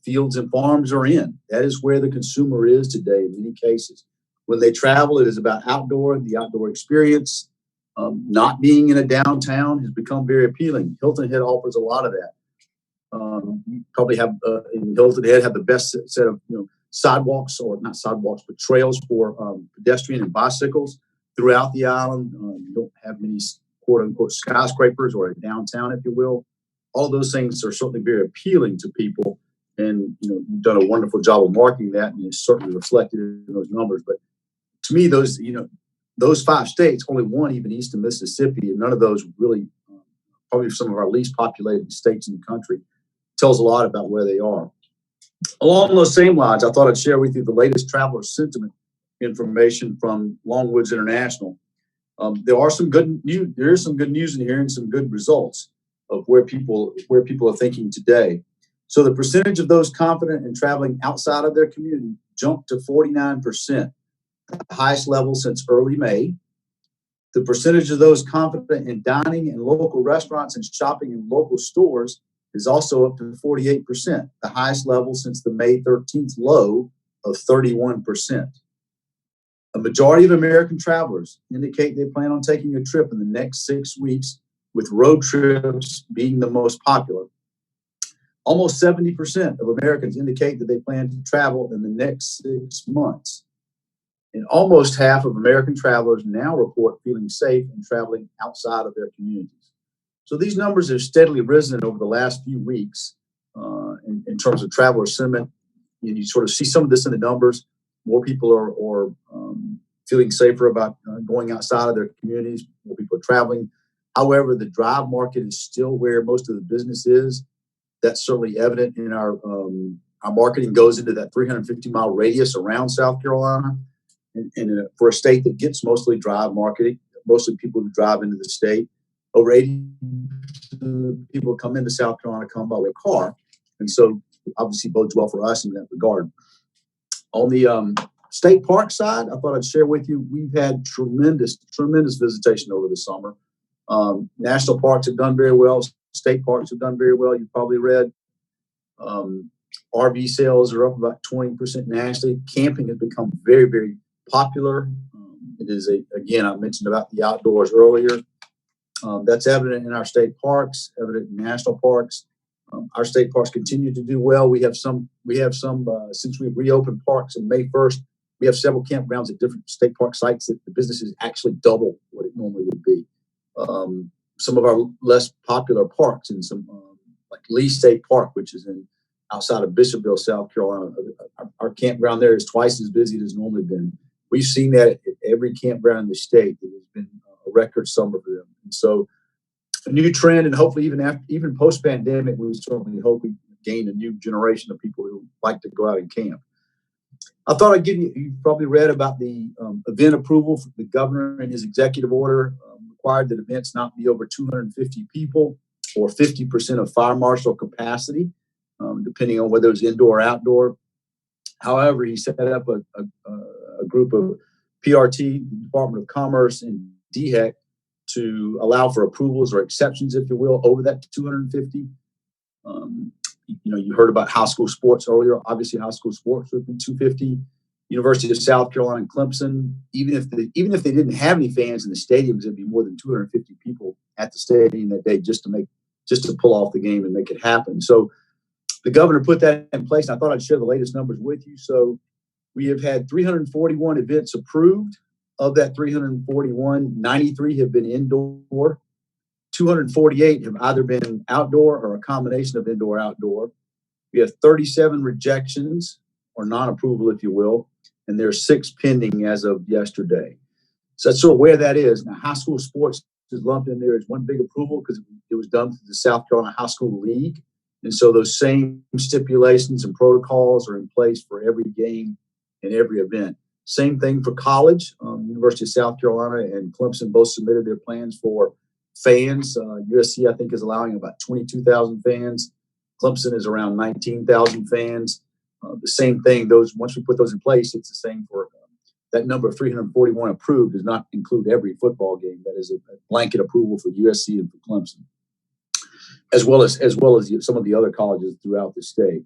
Fields and farms are in. That is where the consumer is today in many cases. When they travel, it is about the outdoor experience. Not being in a downtown has become very appealing. Hilton Head offers a lot of that. You probably have in Hilton Head have the best set of sidewalks, or not sidewalks, but trails for pedestrian and bicycles throughout the island. You don't have many quote unquote skyscrapers or a downtown, if you will. All of those things are certainly very appealing to people, and you've done a wonderful job of marketing that, and it's certainly reflected in those numbers. But to me, those 5 states, only one even east of Mississippi, and none of those really, probably some of our least populated states in the country, tells a lot about where they are. Along those same lines, I thought I'd share with you the latest traveler sentiment information from Longwoods International. There is some good news in here and some good results of where people are thinking today. So the percentage of those confident in traveling outside of their community jumped to 49%, the highest level since early May. The percentage of those confident in dining in local restaurants and shopping in local stores is also up to 48%, the highest level since the May 13th low of 31%. A majority of American travelers indicate they plan on taking a trip in the next 6 weeks, with road trips being the most popular. Almost 70% of Americans indicate that they plan to travel in the next 6 months. And almost half of American travelers now report feeling safe in traveling outside of their communities. So these numbers have steadily risen over the last few weeks in terms of traveler sentiment. You sort of see some of this in the numbers. More people are feeling safer about going outside of their communities. More people are traveling. However, the drive market is still where most of the business is. That's certainly evident in our marketing goes into that 350-mile radius around South Carolina. And for a state that gets mostly drive marketing, mostly people who drive into the state, over 80 people come into South Carolina come by way of car. And so obviously bodes well for us in that regard. On the state park side, I thought I'd share with you, we've had tremendous visitation over the summer. National parks have done very well. State parks have done very well. You've probably read. RV sales are up about 20% nationally. Camping has become very, very popular. It is again, I mentioned about the outdoors earlier. That's evident in our state parks, evident in national parks. Our state parks continue to do well. We have some since we've reopened parks on May 1st, we have several campgrounds at different state park sites that the business is actually double what it normally would be. Some of our less popular parks in some like Lee State Park, which is outside of Bishopville, South Carolina. Our campground there is twice as busy as it's normally been. We've seen that at every campground in the state. It has been a record summer for them. And so a new trend, and hopefully even post-pandemic, we certainly hope we gain a new generation of people who like to go out and camp. I thought I'd give you've probably read about the event approval from the governor in his executive order required that events not be over 250 people or 50% of fire marshal capacity, depending on whether it's indoor or outdoor. However, he set up a group of PRT, Department of Commerce, and DHEC to allow for approvals or exceptions, if you will, over that 250. You heard about high school sports earlier. Obviously, high school sports would be 250. University of South Carolina and Clemson, even if they didn't have any fans in the stadiums, it'd be more than 250 people at the stadium that day just to pull off the game and make it happen. So the governor put that in place, and I thought I'd share the latest numbers with you. So we have had 341 events approved. Of that 341, 93 have been indoor. 248 have either been outdoor or a combination of indoor-outdoor. We have 37 rejections or non-approval, if you will, and there are 6 pending as of yesterday. So that's sort of where that is. Now, high school sports is lumped in there as one big approval because it was done through the South Carolina High School League. And so those same stipulations and protocols are in place for every game and every event. Same thing for college. University of South Carolina and Clemson both submitted their plans for fans. USC, I think, is allowing about 22,000 fans. Clemson is around 19,000 fans. The same thing, those once we put those in place, it's the same for that number of 341 approved does not include every football game. That is a blanket approval for USC and for Clemson, as well as some of the other colleges throughout the state.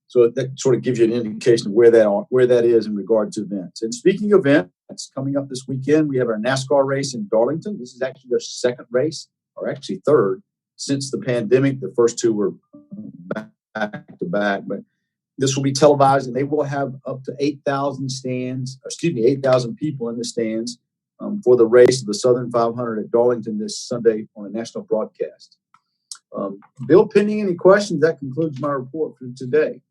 So that sort of gives you an indication of where that is in regard to events. And speaking of events, coming up this weekend, we have our NASCAR race in Darlington. This is actually their second race, or actually third, since the pandemic. The first two were back to back, but this will be televised, and they will have up to 8,000 people in the stands for the race of the Southern 500 at Darlington this Sunday on a national broadcast. Bill, pending any questions, that concludes my report for today.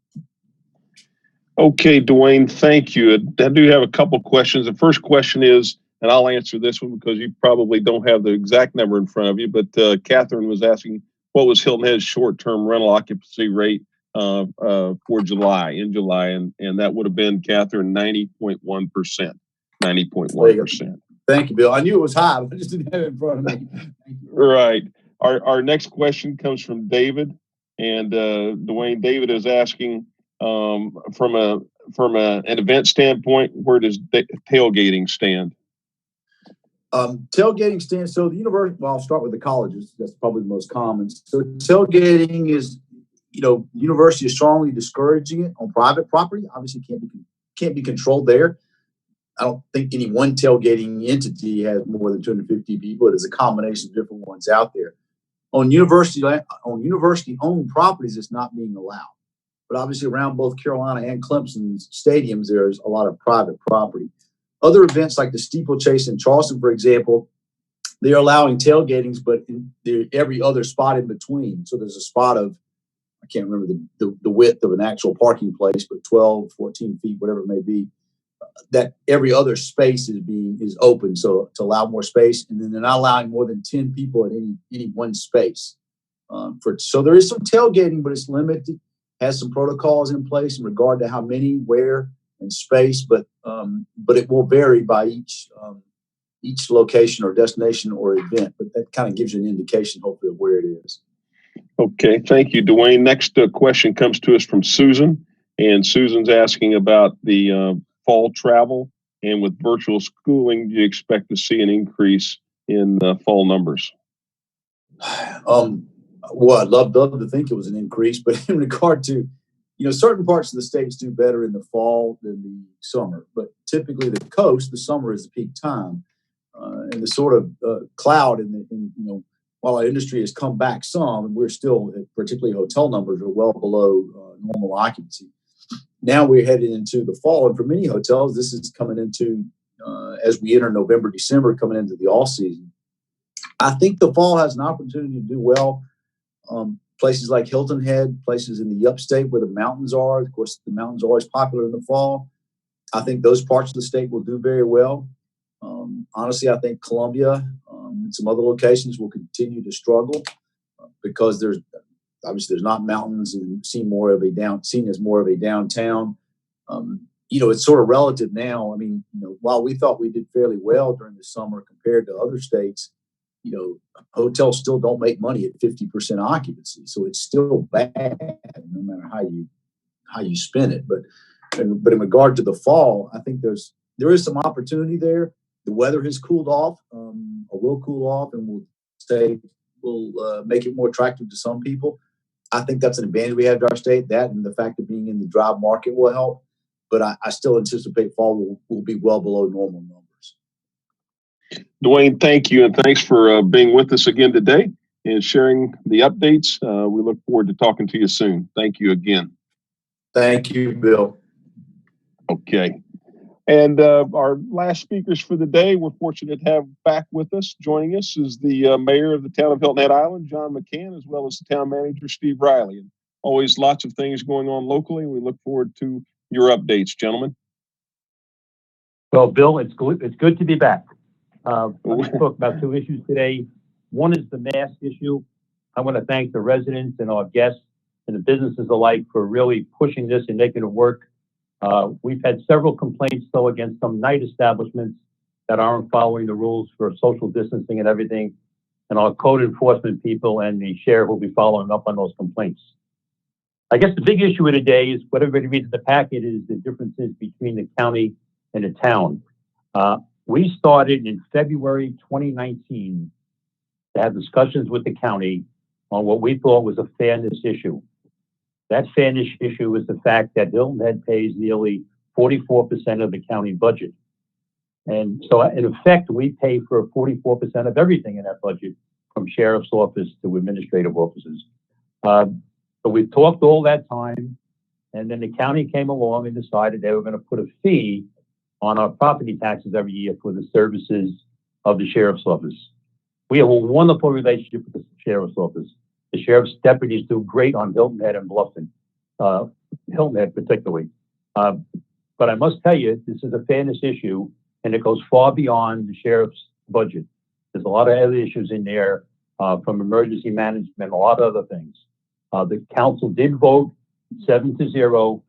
Okay, Dwayne, thank you. I do have a couple questions. The first question is, and I'll answer this one because you probably don't have the exact number in front of you, but Catherine was asking what was Hilton Head's short-term rental occupancy rate for July, and that would have been, Catherine, 90.1%. 90.1%. Thank you, Bill. I knew it was high, but I just didn't have it in front of me. Right. Our next question comes from David, and Dwayne, David is asking, from an event standpoint, where does tailgating stand? Tailgating stands, so the university, well, I'll start with the colleges. That's probably the most common. So tailgating is, the university is strongly discouraging it on private property. Obviously can't be controlled there. I don't think any one tailgating entity has more than 250 people. It is a combination of different ones out there. On university-owned properties, it's not being allowed. But obviously around both Carolina and Clemson's stadiums, there's a lot of private property. Other events like the steeplechase in Charleston, for example, they're allowing tailgatings, but in every other spot in between. So there's a spot of, I can't remember the width of an actual parking place, but 12, 14 feet, whatever it may be, that every other space is open, so to allow more space. And then they're not allowing more than 10 people at any one space. So there is some tailgating, but it's limited. Has some protocols in place in regard to how many, where, and space, but it will vary by each location or destination or event. But that kind of gives you an indication, hopefully, of where it is. Okay, thank you, Dwayne. Next question comes to us from Susan, and Susan's asking about the fall travel, and with virtual schooling, do you expect to see an increase in fall numbers? Well, I'd love to think it was an increase, but in regard to, certain parts of the states do better in the fall than the summer. But typically, the coast, the summer is the peak time, and the sort of cloud while our industry has come back some, and we're still, particularly hotel numbers, are well below normal occupancy. Now we're headed into the fall, and for many hotels, this is coming into as we enter November, December, coming into the off season. I think the fall has an opportunity to do well. Places like Hilton Head, places in the upstate where the mountains are. Of course, the mountains are always popular in the fall. I think those parts of the state will do very well. Honestly, I think Columbia and some other locations will continue to struggle because there's not mountains and seen as more of a downtown. It's sort of relative now. I mean, while we thought we did fairly well during the summer compared to other states, hotels still don't make money at 50% occupancy, so it's still bad no matter how you spin it. But in regard to the fall, I think there is some opportunity there. The weather has cooled off, or will cool off, and will make it more attractive to some people. I think that's an advantage we have to our state. That and the fact of being in the job market will help. But I still anticipate fall will be well below normal numbers. Dwayne, thank you, and thanks for being with us again today and sharing the updates. We look forward to talking to you soon. Thank you again. Thank you, Bill. Okay. And our last speakers for the day, we're fortunate to have back with us. Joining us is the mayor of the town of Hilton Head Island, John Mccann, as well as the town manager, Steve Riley. And always lots of things going on locally. We look forward to your updates, gentlemen. Well, Bill, it's good to be back. Let's talk about two issues today. One is the mask issue. I want to thank the residents and our guests and the businesses alike for really pushing this and making it work. We've had several complaints, though, against some night establishments that aren't following the rules for social distancing and everything. And our code enforcement people and the sheriff will be following up on those complaints. I guess the big issue of the day is what everybody reads in the packet is the differences between the county and the town. We started in February 2019 to have discussions with the county on what we thought was a fairness issue. That fairness issue is the fact that Hilton Head pays nearly 44% of the county budget. And so in effect, we pay for 44% of everything in that budget, from sheriff's office to administrative offices. So we talked all that time, and then the county came along and decided they were going to put a fee on our property taxes every year for the services of the sheriff's office. We have a wonderful relationship with the sheriff's office. The sheriff's deputies do great on Hilton Head and Bluffton, Hilton Head particularly. But I must tell you, this is a fairness issue, and it goes far beyond the sheriff's budget. There's a lot of other issues in there, from emergency management, a lot of other things. The council did vote 7-0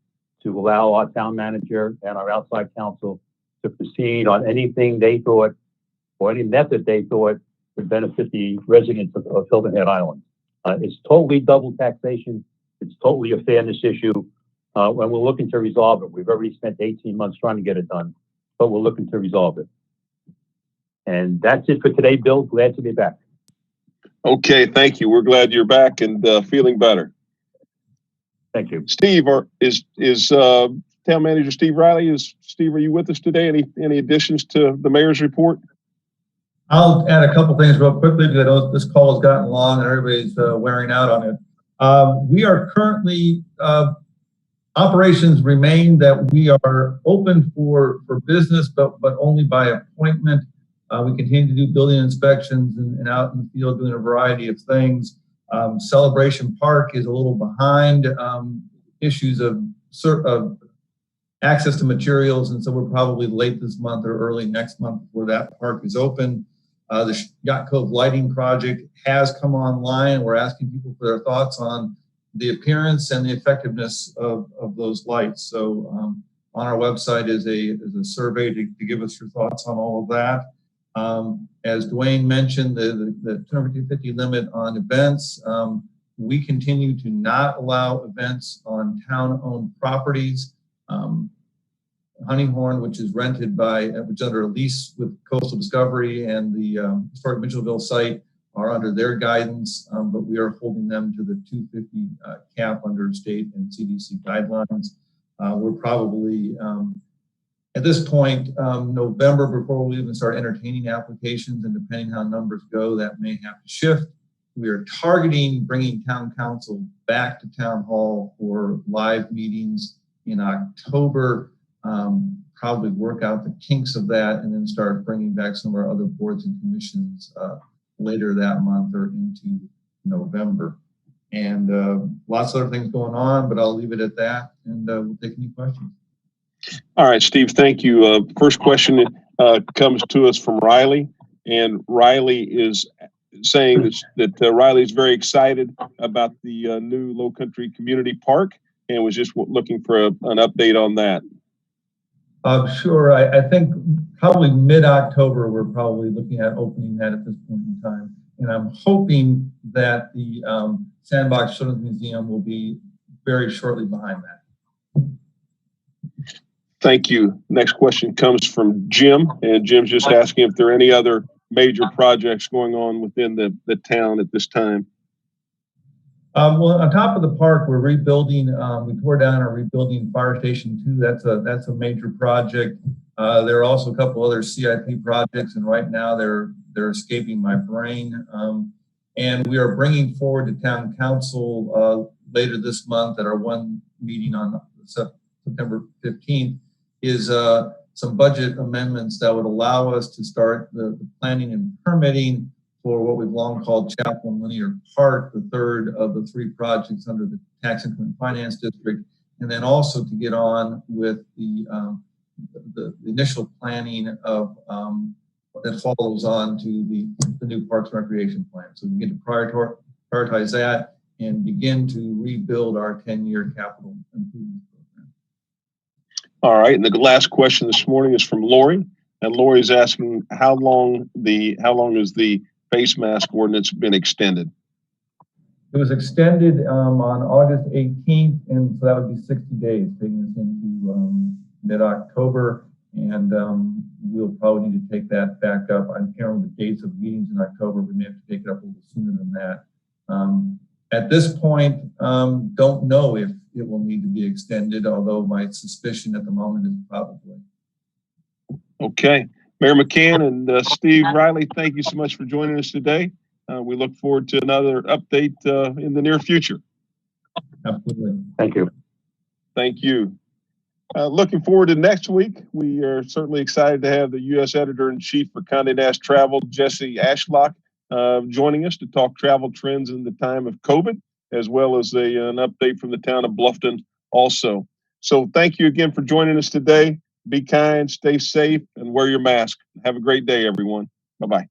to allow our town manager and our outside counsel to proceed on anything they thought, or any method they thought would benefit the residents of Hilton Head Island. It's totally double taxation. It's totally a fairness issue. When we're looking to resolve it, we've already spent 18 months trying to get it done, but we're looking to resolve it. And that's it for today, Bill. Glad to be back. Okay, thank you. We're glad you're back and feeling better. Thank you. Steve, is Town Manager Steve Riley? Steve, are you with us today? Any additions to the mayor's report? I'll add a couple things real quickly because I know this call has gotten long and everybody's wearing out on it. We are currently, operations remain that we are open for business, but only by appointment. We continue to do building inspections and out in the field doing a variety of things. Celebration Park is a little behind, issues of access to materials, and so we're probably late this month or early next month before that park is open. The Yacht Cove lighting project has come online. We're asking people for their thoughts on the appearance and the effectiveness of those lights. So on our website is a survey to give us your thoughts on all of that. As Dwayne mentioned, the 250 limit on events, we continue to not allow events on town-owned properties. Huntinghorn, which is rented which is under a lease with Coastal Discovery, and the historic Mitchellville site are under their guidance, but we are holding them to the 250 cap under state and CDC guidelines. We're probably at this point, November, before we even start entertaining applications, and depending how numbers go, that may have to shift. We are targeting bringing town council back to town hall for live meetings in October, probably work out the kinks of that, and then start bringing back some of our other boards and commissions later that month or into November. And lots of other things going on, but I'll leave it at that, and we'll take any questions. All right, Steve, thank you. First question comes to us from Riley, and Riley is saying that Riley is very excited about the new Low Country Community Park and was just looking for an update on that. Sure. I think probably mid-October, we're probably looking at opening that at this point in time. And I'm hoping that the Sandbox Children's Museum will be very shortly behind that. Thank you. Next question comes from Jim, and Jim's just asking if there are any other major projects going on within the town at this time. Well, on top of the park, we're rebuilding. We tore down and rebuilding Fire Station 2. That's a major project. There are also a couple other CIP projects, and right now they're escaping my brain. And we are bringing forward to town council later this month at our one meeting on September 15th is some budget amendments that would allow us to start the planning and permitting for what we've long called Chapel and Linear Park, the third of the three projects under the Tax Income and Finance District, and then also to get on with the initial planning of that follows on to the new Parks and Recreation Plan. So we get to prioritize that and begin to rebuild our 10-year capital improvement program. All right, and the last question this morning is from Lori, and Lori is asking how long has the face mask ordinance been extended? It was extended on August 18th, and so that would be 60 days, taking us into mid-October. And we'll probably need to take that back up. I can't remember the dates of meetings in October. We may have to take it up a little sooner than that. At this point, don't know if it will need to be extended, although my suspicion at the moment is probably. Okay. Mayor McCann and Steve Riley, thank you so much for joining us today. We look forward to another update in the near future. Absolutely. Thank you. Thank you. Looking forward to next week. We are certainly excited to have the U.S. Editor-in-Chief for Condé Nast Travel, Jesse Ashlock, joining us to talk travel trends in the time of COVID, as well as an update from the town of Bluffton also. So thank you again for joining us today. Be kind, stay safe, and wear your mask. Have a great day, everyone. Bye-bye.